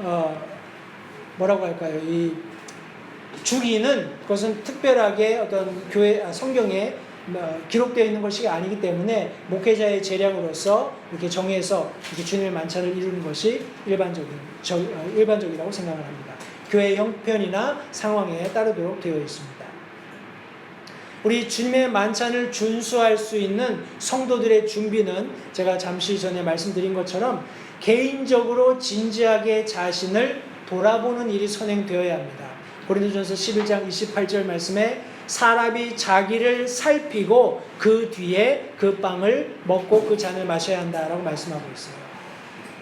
뭐라고 할까요? 이 주기는 그것은 특별하게 어떤 성경에 기록되어 있는 것이 아니기 때문에 목회자의 재량으로서 이렇게 정해서 이렇게 주님의 만찬을 이루는 것이 일반적이라고 생각을 합니다. 교회 형편이나 상황에 따르도록 되어 있습니다. 우리 주님의 만찬을 준수할 수 있는 성도들의 준비는 제가 잠시 전에 말씀드린 것처럼 개인적으로 진지하게 자신을 돌아보는 일이 선행되어야 합니다. 고린도전서 11장 28절 말씀에 사람이 자기를 살피고 그 뒤에 그 빵을 먹고 그 잔을 마셔야 한다라고 말씀하고 있어요.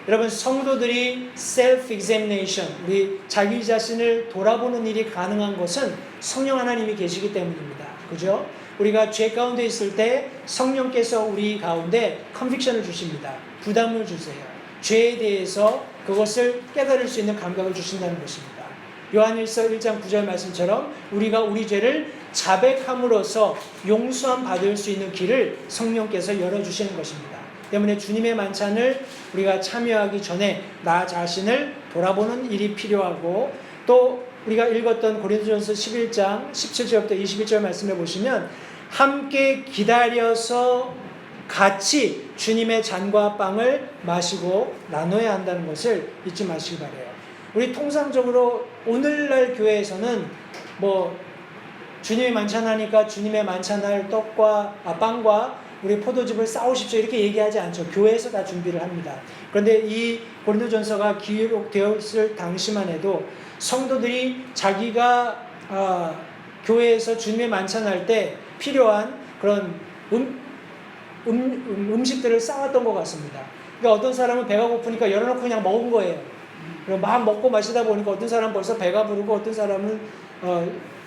여러분, 성도들이 self-examination, 우리 자기 자신을 돌아보는 일이 가능한 것은 성령 하나님이 계시기 때문입니다. 그죠? 우리가 죄 가운데 있을 때 성령께서 우리 가운데 컨빅션을 주십니다. 부담을 주세요. 죄에 대해서 그것을 깨달을 수 있는 감각을 주신다는 것입니다. 요한일서 1장 9절 말씀처럼 우리가 우리 죄를 자백함으로써 용서함 받을 수 있는 길을 성령께서 열어주시는 것입니다. 때문에 주님의 만찬을 우리가 참여하기 전에 나 자신을 돌아보는 일이 필요하고, 또 우리가 읽었던 고린도전서 11장 17절부터 21절 말씀해 보시면 함께 기다려서 같이 주님의 잔과 빵을 마시고 나눠야 한다는 것을 잊지 마시기 바라요. 우리 통상적으로 오늘날 교회에서는 주님의 만찬하니까 주님의 만찬할 빵과 우리 포도즙을 싸우십시오 이렇게 얘기하지 않죠. 교회에서 다 준비를 합니다. 그런데 이 고린도전서가 기록되었을 당시만 해도 성도들이 자기가 교회에서 주님의 만찬할 때 필요한 그런 음식들을 싸왔던 것 같습니다. 그러니까 어떤 사람은 배가 고프니까 열어놓고 그냥 먹은 거예요. 그리고 막 먹고 마시다 보니까 어떤 사람은 벌써 배가 부르고 어떤 사람은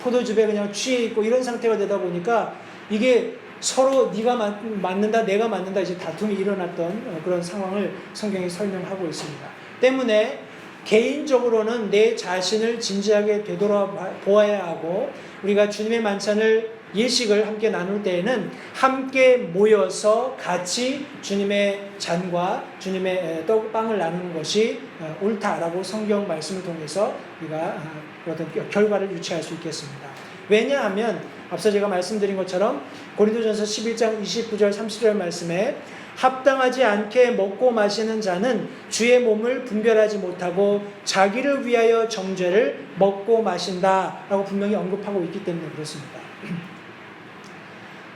포도즙에 그냥 취해 있고 이런 상태가 되다 보니까 이게 서로 네가 맞는다 내가 맞는다 이제 다툼이 일어났던 그런 상황을 성경이 설명하고 있습니다. 때문에 개인적으로는 내 자신을 진지하게 되돌아보아야 하고, 우리가 주님의 만찬을 예식을 함께 나눌 때에는 함께 모여서 같이 주님의 잔과 주님의 빵을 나누는 것이 옳다라고 성경 말씀을 통해서 우리가 어떤 결과를 유추할 수 있겠습니다. 왜냐하면 앞서 제가 말씀드린 것처럼 고린도전서 11장 29절 30절 말씀에 합당하지 않게 먹고 마시는 자는 주의 몸을 분별하지 못하고 자기를 위하여 정죄를 먹고 마신다라고 분명히 언급하고 있기 때문에 그렇습니다.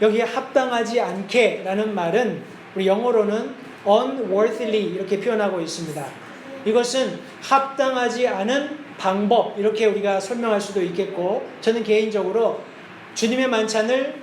여기에 합당하지 않게라는 말은 우리 영어로는 unworthily 이렇게 표현하고 있습니다. 이것은 합당하지 않은 방법 이렇게 우리가 설명할 수도 있겠고, 저는 개인적으로 주님의 만찬을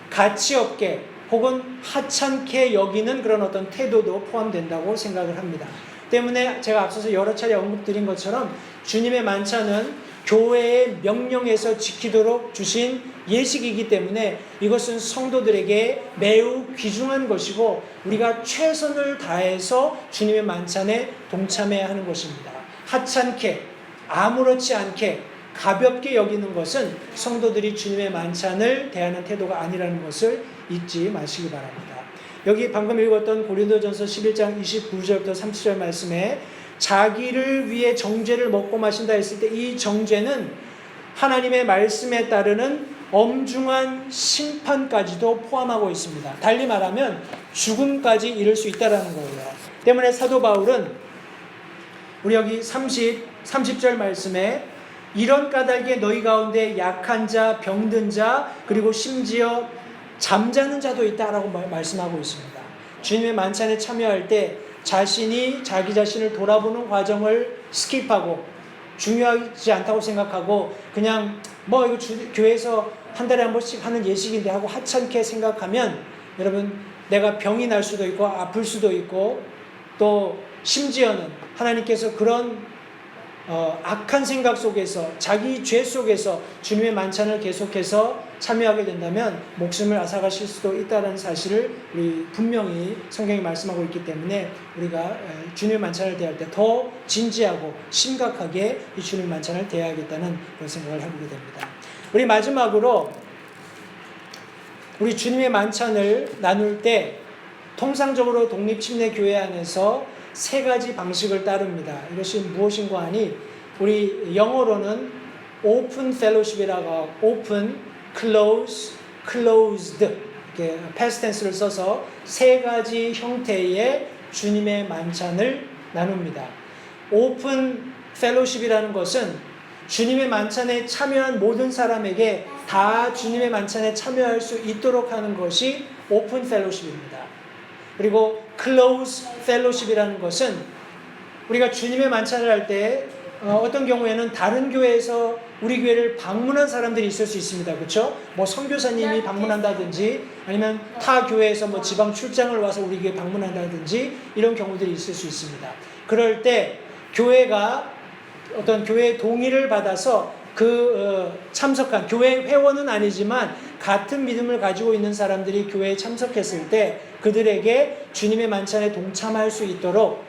가치 없게 혹은 하찮게 여기는 그런 어떤 태도도 포함된다고 생각을 합니다. 때문에 제가 앞서서 여러 차례 언급드린 것처럼 주님의 만찬은 교회의 명령에서 지키도록 주신 예식이기 때문에 이것은 성도들에게 매우 귀중한 것이고 우리가 최선을 다해서 주님의 만찬에 동참해야 하는 것입니다. 하찮게 아무렇지 않게 가볍게 여기는 것은 성도들이 주님의 만찬을 대하는 태도가 아니라는 것을 잊지 마시기 바랍니다. 여기 방금 읽었던 고린도전서 11장 29절부터 30절 말씀에 자기를 위해 정죄를 먹고 마신다 했을 때 이 정죄는 하나님의 말씀에 따르는 엄중한 심판까지도 포함하고 있습니다. 달리 말하면 죽음까지 이를 수 있다는 거예요. 때문에 사도 바울은 우리 여기 30절 말씀에 이런 까닭에 너희 가운데 약한 자, 병든 자, 그리고 심지어 잠자는 자도 있다라고 말씀하고 있습니다. 주님의 만찬에 참여할 때 자신이 자기 자신을 돌아보는 과정을 스킵하고 중요하지 않다고 생각하고 그냥 뭐 이거 교회에서 한 달에 한 번씩 하는 예식인데 하고 하찮게 생각하면 여러분 내가 병이 날 수도 있고 아플 수도 있고 또 심지어는 하나님께서 그런 악한 생각 속에서 자기 죄 속에서 주님의 만찬을 계속해서 참여하게 된다면 목숨을 앗아가실 수도 있다는 사실을 우리 분명히 성경이 말씀하고 있기 때문에 우리가 주님의 만찬을 대할 때 더 진지하고 심각하게 이 주님의 만찬을 대해야겠다는 그런 생각을 해보게 됩니다. 우리 마지막으로 우리 주님의 만찬을 나눌 때 통상적으로 독립침례교회 안에서 세 가지 방식을 따릅니다. 이것이 무엇인가 하니 우리 영어로는 open fellowship이라고 하고 open, close, closed 이렇게 past tense를 써서 세 가지 형태의 주님의 만찬을 나눕니다. open fellowship이라는 것은 주님의 만찬에 참여한 모든 사람에게 다 주님의 만찬에 참여할 수 있도록 하는 것이 open fellowship입니다. 그리고 close fellowship이라는 것은 우리가 주님의 만찬을 할 때 어떤 경우에는 다른 교회에서 우리 교회를 방문한 사람들이 있을 수 있습니다. 그렇죠? 뭐 선교사님이 방문한다든지 아니면 타 교회에서 뭐 지방 출장을 와서 우리 교회 방문한다든지 이런 경우들이 있을 수 있습니다. 그럴 때 교회가 어떤 교회의 동의를 받아서 참석한 교회 회원은 아니지만 같은 믿음을 가지고 있는 사람들이 교회에 참석했을 때 그들에게 주님의 만찬에 동참할 수 있도록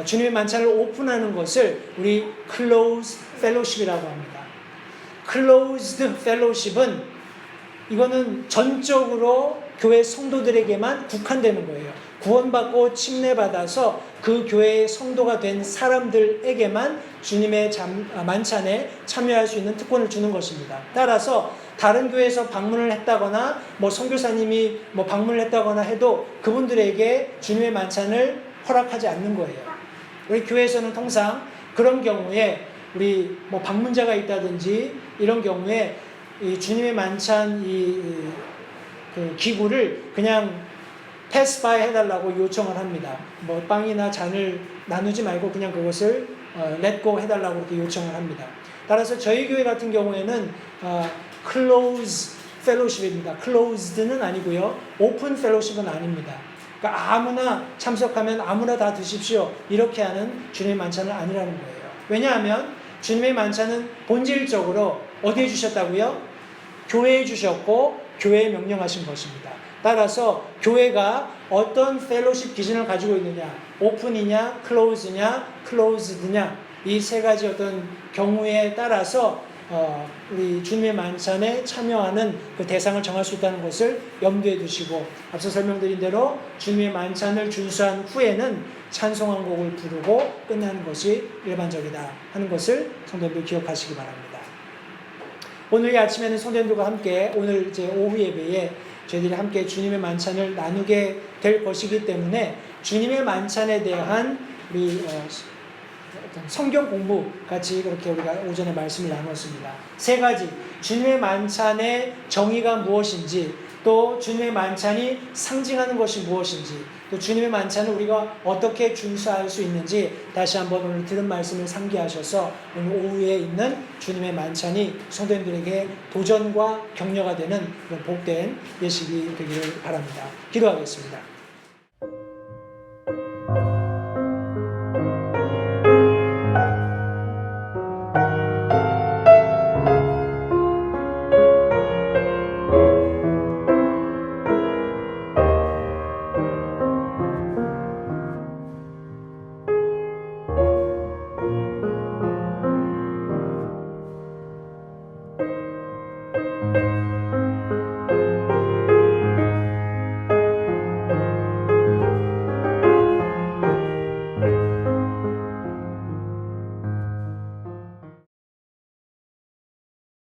주님의 만찬을 오픈하는 것을 우리 close fellowship이라고 합니다. closed fellowship은 이거는 전적으로 교회 성도들에게만 국한되는 거예요. 구원받고 침례받아서 그 교회의 성도가 된 사람들에게만 주님의 만찬에 참여할 수 있는 특권을 주는 것입니다. 따라서 다른 교회에서 방문을 했다거나 뭐 선교사님이 뭐 방문을 했다거나 해도 그분들에게 주님의 만찬을 허락하지 않는 거예요. 우리 교회에서는 통상 그런 경우에 우리 뭐 방문자가 있다든지 이런 경우에 이 주님의 만찬 그 기구를 그냥 패스 바이 해달라고 요청을 합니다. 뭐 빵이나 잔을 나누지 말고 그냥 그것을 렛고 해달라고 이렇게 요청을 합니다. 따라서 저희 교회 같은 경우에는 close fellowship입니다. closed는 아니고요. open fellowship은 아닙니다. 그러니까 아무나 참석하면 아무나 다 드십시오. 이렇게 하는 주님의 만찬은 아니라는 거예요. 왜냐하면 주님의 만찬은 본질적으로 어디에 주셨다고요? 교회에 주셨고 교회에 명령하신 것입니다. 따라서 교회가 어떤 펠로십 기준을 가지고 있느냐, 오픈이냐, 클로즈냐, 클로즈드냐 이 세 가지 어떤 경우에 따라서 우리 주님의 만찬에 참여하는 그 대상을 정할 수 있다는 것을 염두에 두시고 앞서 설명드린 대로 주님의 만찬을 준수한 후에는 찬송한 곡을 부르고 끝나는 것이 일반적이다 하는 것을 성도님들 기억하시기 바랍니다. 오늘 이 아침에는 성도님들과 함께 오늘 이제 오후 예배에 저희들이 함께 주님의 만찬을 나누게 될 것이기 때문에 주님의 만찬에 대한 우리 성경 공부 같이 그렇게 우리가 오전에 말씀을 나눴습니다. 세 가지 주님의 만찬의 정의가 무엇인지 또 주님의 만찬이 상징하는 것이 무엇인지 또 주님의 만찬을 우리가 어떻게 준수할 수 있는지 다시 한번 오늘 들은 말씀을 상기하셔서 오늘 오후에 있는 주님의 만찬이 성도님들에게 도전과 격려가 되는 그런 복된 예식이 되기를 바랍니다. 기도하겠습니다.